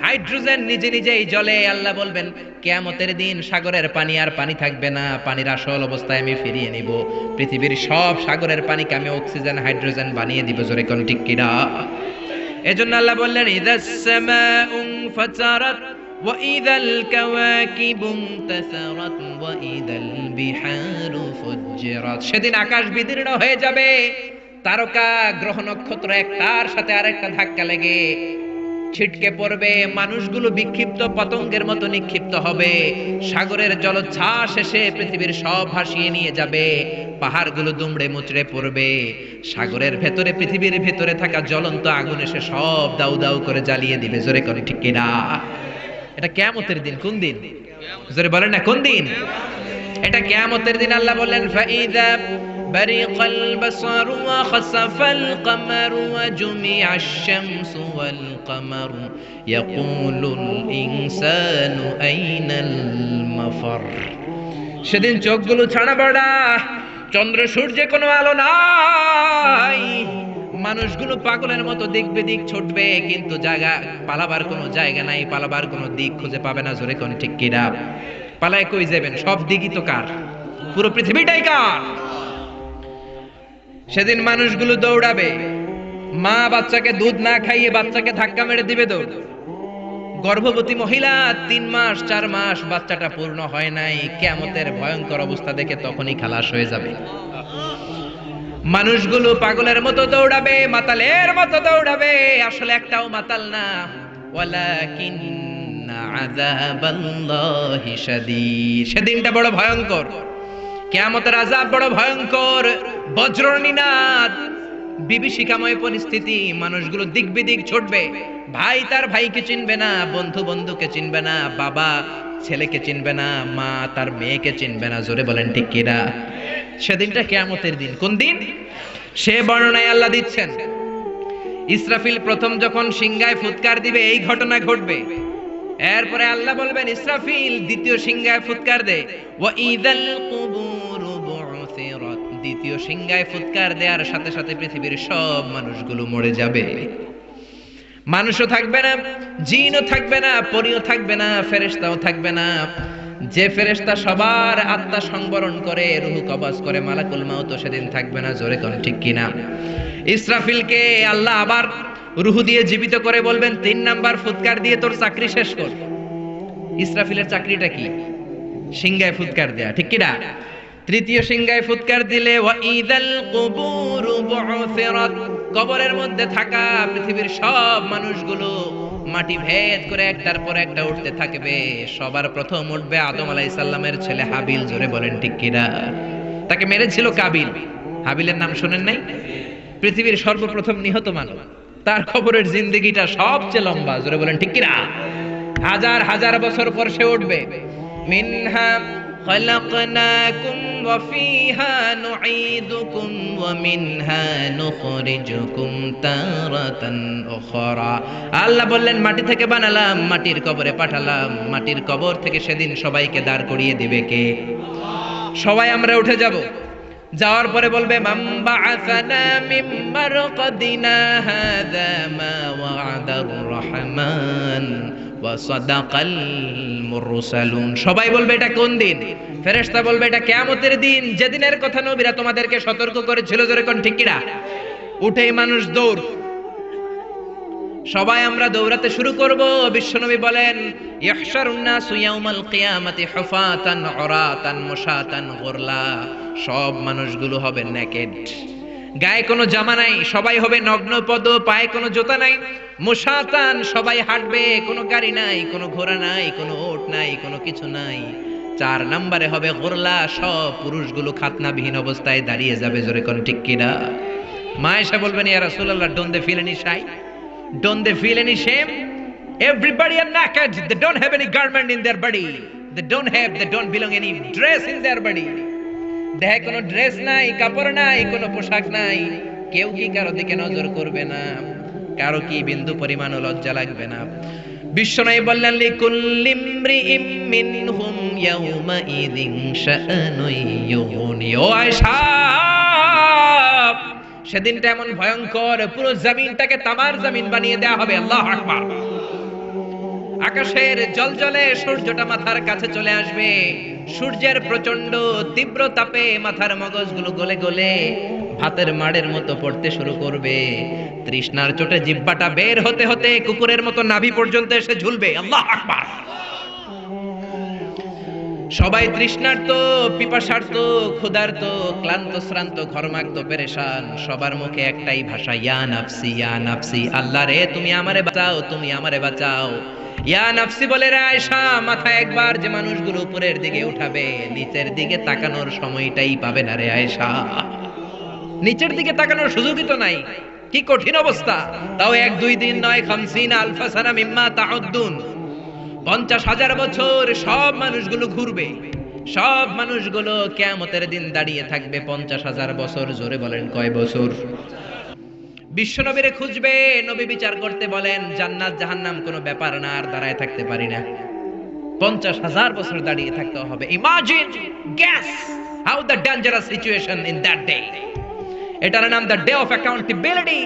[SPEAKER 1] হাইড্রোজেন নিজে নিজেই জ্বলে। আল্লাহ বলবেন কিয়ামতের দিন সাগরের পানি আর পানি থাকবে না, পানির আসল অবস্থায় আমি ফিরিয়ে নিব। পৃথিবীর সব সাগরের পানিকে আমি অক্সিজেন হাইড্রোজেন বানিয়ে দিব। জোরে কোন ঠিক কিনা? এজন্য আল্লাহ বললেন ইদাস সামাউ ফাতারাত ওয়া ইদাল কাওয়াকিবু ইনতাসারাত ওয়া ইদাল বিহারু ফুজ্জিরাত। সেদিন আকাশ বিদীর্ণ হয়ে যাবে, তারকা গ্রহ নক্ষত্র একটার সাথে আরেকটা ধাক্কা লেগে ছিটকে পড়বে, মানুষগুলো বিক্ষিপ্ত পতঙ্গের মতো নিক্ষিপ্ত হবে, সাগরের জলোচ্ছ্বাস এসে পৃথিবীর সব ভাসিয়ে নিয়ে যাবে, পাহাড়গুলো দুমড়ে মুচড়ে পড়বে, সাগরের ভেতরে পৃথিবীর ভেতরে থাকা জ্বলন্ত আগুন এসে সব দাউ দাউ করে জ্বালিয়ে দিবে। জোরে করে ঠিক কিনা? এটা কিয়ামতের দিন। কোন দিন? জোরে বলেন না কোন দিন? এটা কিয়ামতের দিন। আল্লাহ বললেন ফাইদা برق البصر وخسف القمر وجمع الشمس والقمر يقول الإنسان أين المفر। সেদিন চোখগুলো ছানা বড়া, চন্দ্র সূর্যে কোনো আলো নাই, মানুষগুলো পাগলের মতো দিক বেদিক ছুটবে, কিন্তু জায়গা পালাবার কোনো জায়গা নাই, পালাবার কোনো দিক খুঁজে পাবে না। জোরে কোন ঠিক কিনা? পালায় কই যাবেন? সব দিকই তো কার? পুরো পৃথিবীটাই কার? সেদিন মানুষগুলো দৌড়াবে, মা বাচ্চাকে দুধ না খাইয়ে বাচ্চাকে ধাক্কা মেরে দিবে দৌড়। গর্ভবতী মহিলা 3 মাস 4 মাস বাচ্চাটা পূর্ণ হয় নাই, কিয়ামতের ভয়ঙ্কর অবস্থা দেখে তখনই খালাস হয়ে যাবে। মানুষগুলো পাগলের মতো দৌড়াবে, মাতালের মতো দৌড়াবে, আসলে একটাও মাতাল না। ওয়ালাকিন্না আযাবাল্লাহি শাদীদ, সেদিনটা বড় ভয়ঙ্কর, কিয়ামতের আযাব বড় ভয়ঙ্কর, বজ্রনিনাদ, বিভীষিকাময় পরিস্থিতি, মানুষগুলো দিক বিদিক ছুটবে, ভাই তার ভাইকে চিনবে না, বন্ধু বন্ধুকে চিনবে না, বাবা ছেলেকে চিনবে না, মা তার মেয়েকে চিনবে না। জোরে বলেন ঠিক কিনা? সেদিনটা কিয়ামতের দিন। কোন দিন? সে বর্ণনায় আল্লাহ দিচ্ছেন, ইসরাফিল প্রথম যখন সিংহায় ফুৎকার দিবে এই ঘটনা ঘটবে। এরপরে আল্লাহ বলবেন, ইসরাফিল দ্বিতীয় সিংহায় ফুৎকার দে, ওয়া ইযাল কুবুরু বু'থিরাত, দ্বিতীয় সিংহায় ফুৎকার দেওয়ার সাথে সাথে পৃথিবীর সব মানুষগুলো মরে যাবে। মানুষও থাকবে না, জিনও থাকবে না, পরীও থাকবে না, ফেরেশতাও থাকবে না। যে ফেরেশতা সবার আত্মা সংবরণ করে, রূহ কবজ করে, মালাকুল মাউত সেদিন থাকবে না। জোরে কোন ঠিক কিনা? ইসরাফিলকে আল্লাহ আবার রূহ দিয়ে জীবিত করে বলবেন, 3 নাম্বার ফুৎকার দিয়ে তোর চাকরি শেষ কর। ইসরাফিলের চাকরিটা কি? সিংহায় ফুৎকার দেয়া, ঠিক কিনা? তৃতীয় সিংহায় ফুৎকার দিলে, ওয়া ইযাল কুবুরু বু'থিরাত, কবরের মধ্যে থাকা পৃথিবীর সব মানুষগুলো মাটি ভেদ করে একটার পর একটা উঠতে থাকবে। সবার প্রথম উঠবে আদম আলাইহিস সালামের ছেলে হাবিল। জোরে বলেন ঠিক কিনা? তাকে মেরেছিল কাবিল। হাবিলের নাম শুনেন নাই? পৃথিবীর সর্বপ্রথম নিহত মানব, তার কবরের জিন্দেগিটা সবচেয়ে লম্বা। জোরে বলেন ঠিক কিনা? হাজার হাজার বছর পর সে উঠবে। মিনহা خلقناكم وفيها نعيدكم ومنها نخرجكم تارة أخرى। আল্লাহ বললেন, মাটি থেকে বানালাম, মাটির কবরে পাঠালাম, মাটির কবর থেকে সেদিন সবাইকে দাঁড় করিয়ে দিবে কে? সবাই আমরা উঠে যাব। যাওয়ার পরে বলবে, মান বাআসানা মিন মারকাদিনা হাযা মা ওয়া'দার রহমান ওয়া সাদাকাল মুরসালুন। সবাই বলবে, এটা কোন দিন? ফেরেশতা বলবে, এটা কিয়ামতের দিন, যেদিনের কথা নবীরা তোমাদেরকে সতর্ক করেছিল। জোরে কোন ঠিক কিনা? উঠেই মানুষ দৌড়, সবাই আমরা দৌড়াতে শুরু করব। বিশ্বনবী বলেন, ইহশারুন নাসু ইয়াউমাল কিয়ামাতি হুফাতান উরাতান মুশাতান গুরলা, সব মানুষগুলো হবে নেকেড, গায়ে কোনো জামা নাই, সবাই হবে নগ্ন পদ, পায়ে কোনো জুতা নাই, মুশাতান, সবাই হাঁটবে, কোনো গাড়ি নাই, কোনো ঘোড়া নাই, কোনো ওট নাই, কোনো কিছু নাই। 4 নম্বরে হবে গুরলা, সব পুরুষগুলো খাতনাবিহীন অবস্থায় দাঁড়িয়ে যাবে। জোরে কোন ঠিক কিনা? মা আয়েশা বলবেন, ইয়া রাসূলুল্লাহ, don't they feel any shy? Don't they feel any shame? Everybody are naked. They don't have any garment in their body. They don't belong any dress in their body. দেহে কোনো ড্রেস নাই, কাপড় নাই, কোনো পোশাক নাই। কেউ কি কারো দিকে নজর করবে না? কারো কি বিন্দু পরিমাণও লজ্জা লাগবে না? বিশ্বনবী বললেন, লিকুল্লি ইমরিইম মিনহুম ইয়াউমা ইযিন শাআনুন ইউগনি। ও আয়েশা, সেদিনটা এমন ভয়ঙ্কর, পুরো জমিনটাকে তামার জমিন বানিয়ে দেওয়া হবে। আল্লাহু আকবার। আকাশের জলজলে সূর্যটা মাথার কাছে চলে আসবে, সূর্যের প্রচন্ড তীব্র তাপে মাথার মগজগুলো গলে গলে ভাতের মাড়ের মতো পড়তে শুরু করবে। তৃষ্ণার চোটে জিহ্বাটা বের হতে হতে কুকুরের মতো নাভি পর্যন্ত এসে ঝুলবে। আল্লাহু আকবার। সবাই তৃষ্ণার্ত, পিপাসার্ত, ক্ষুধার্ত, ক্লান্ত, শ্রান্ত, ঘর্মাক্ত, পেরেশান। সবার মুখে একটাই ভাষা, ইয়া নাফসি, ইয়া নাফসি। আল্লাহ রে, তুমি আমারে বাঁচাও, তুমি আমারে বাঁচাও। ইয়া নাফসি বলে রে আয়েশা, মাথা একবার যে মানুষগুলো উপরের দিকে উঠাবে, নিচের দিকে তাকানোর সময়টাই পাবে না রে আয়েশা। নিচের দিকে তাকানোর সুযোগই তো নাই। কি কঠিন অবস্থা! তাও 1-2 দিন নয়, 50 আলফা সানা মিম্মা তাউদ্দুন, 50,000 বছর সব মানুষগুলো ঘুরবে, সব মানুষগুলো কিয়ামতের দিন দাঁড়িয়ে থাকবে 50,000 বছর। জোরে বলেন কয় বছর? বিশ্বনবীরে খুঁজবে, নবী বিচার করতে বলেন, জান্নাত জাহান্নাম কোনো ব্যাপার না, আর দাঁড়ায় থাকতে পারি না। 50,000 বছর দাঁড়িয়ে থাকতে হবে। Imagine, guess how the dangerous situation in that day. এটার নাম the day of accountability,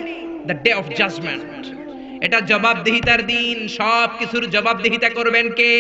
[SPEAKER 1] the day of judgement. এটা জবাবদিহিতার দিন। সব কিছুর জবাবদিহিতা করবেন কে?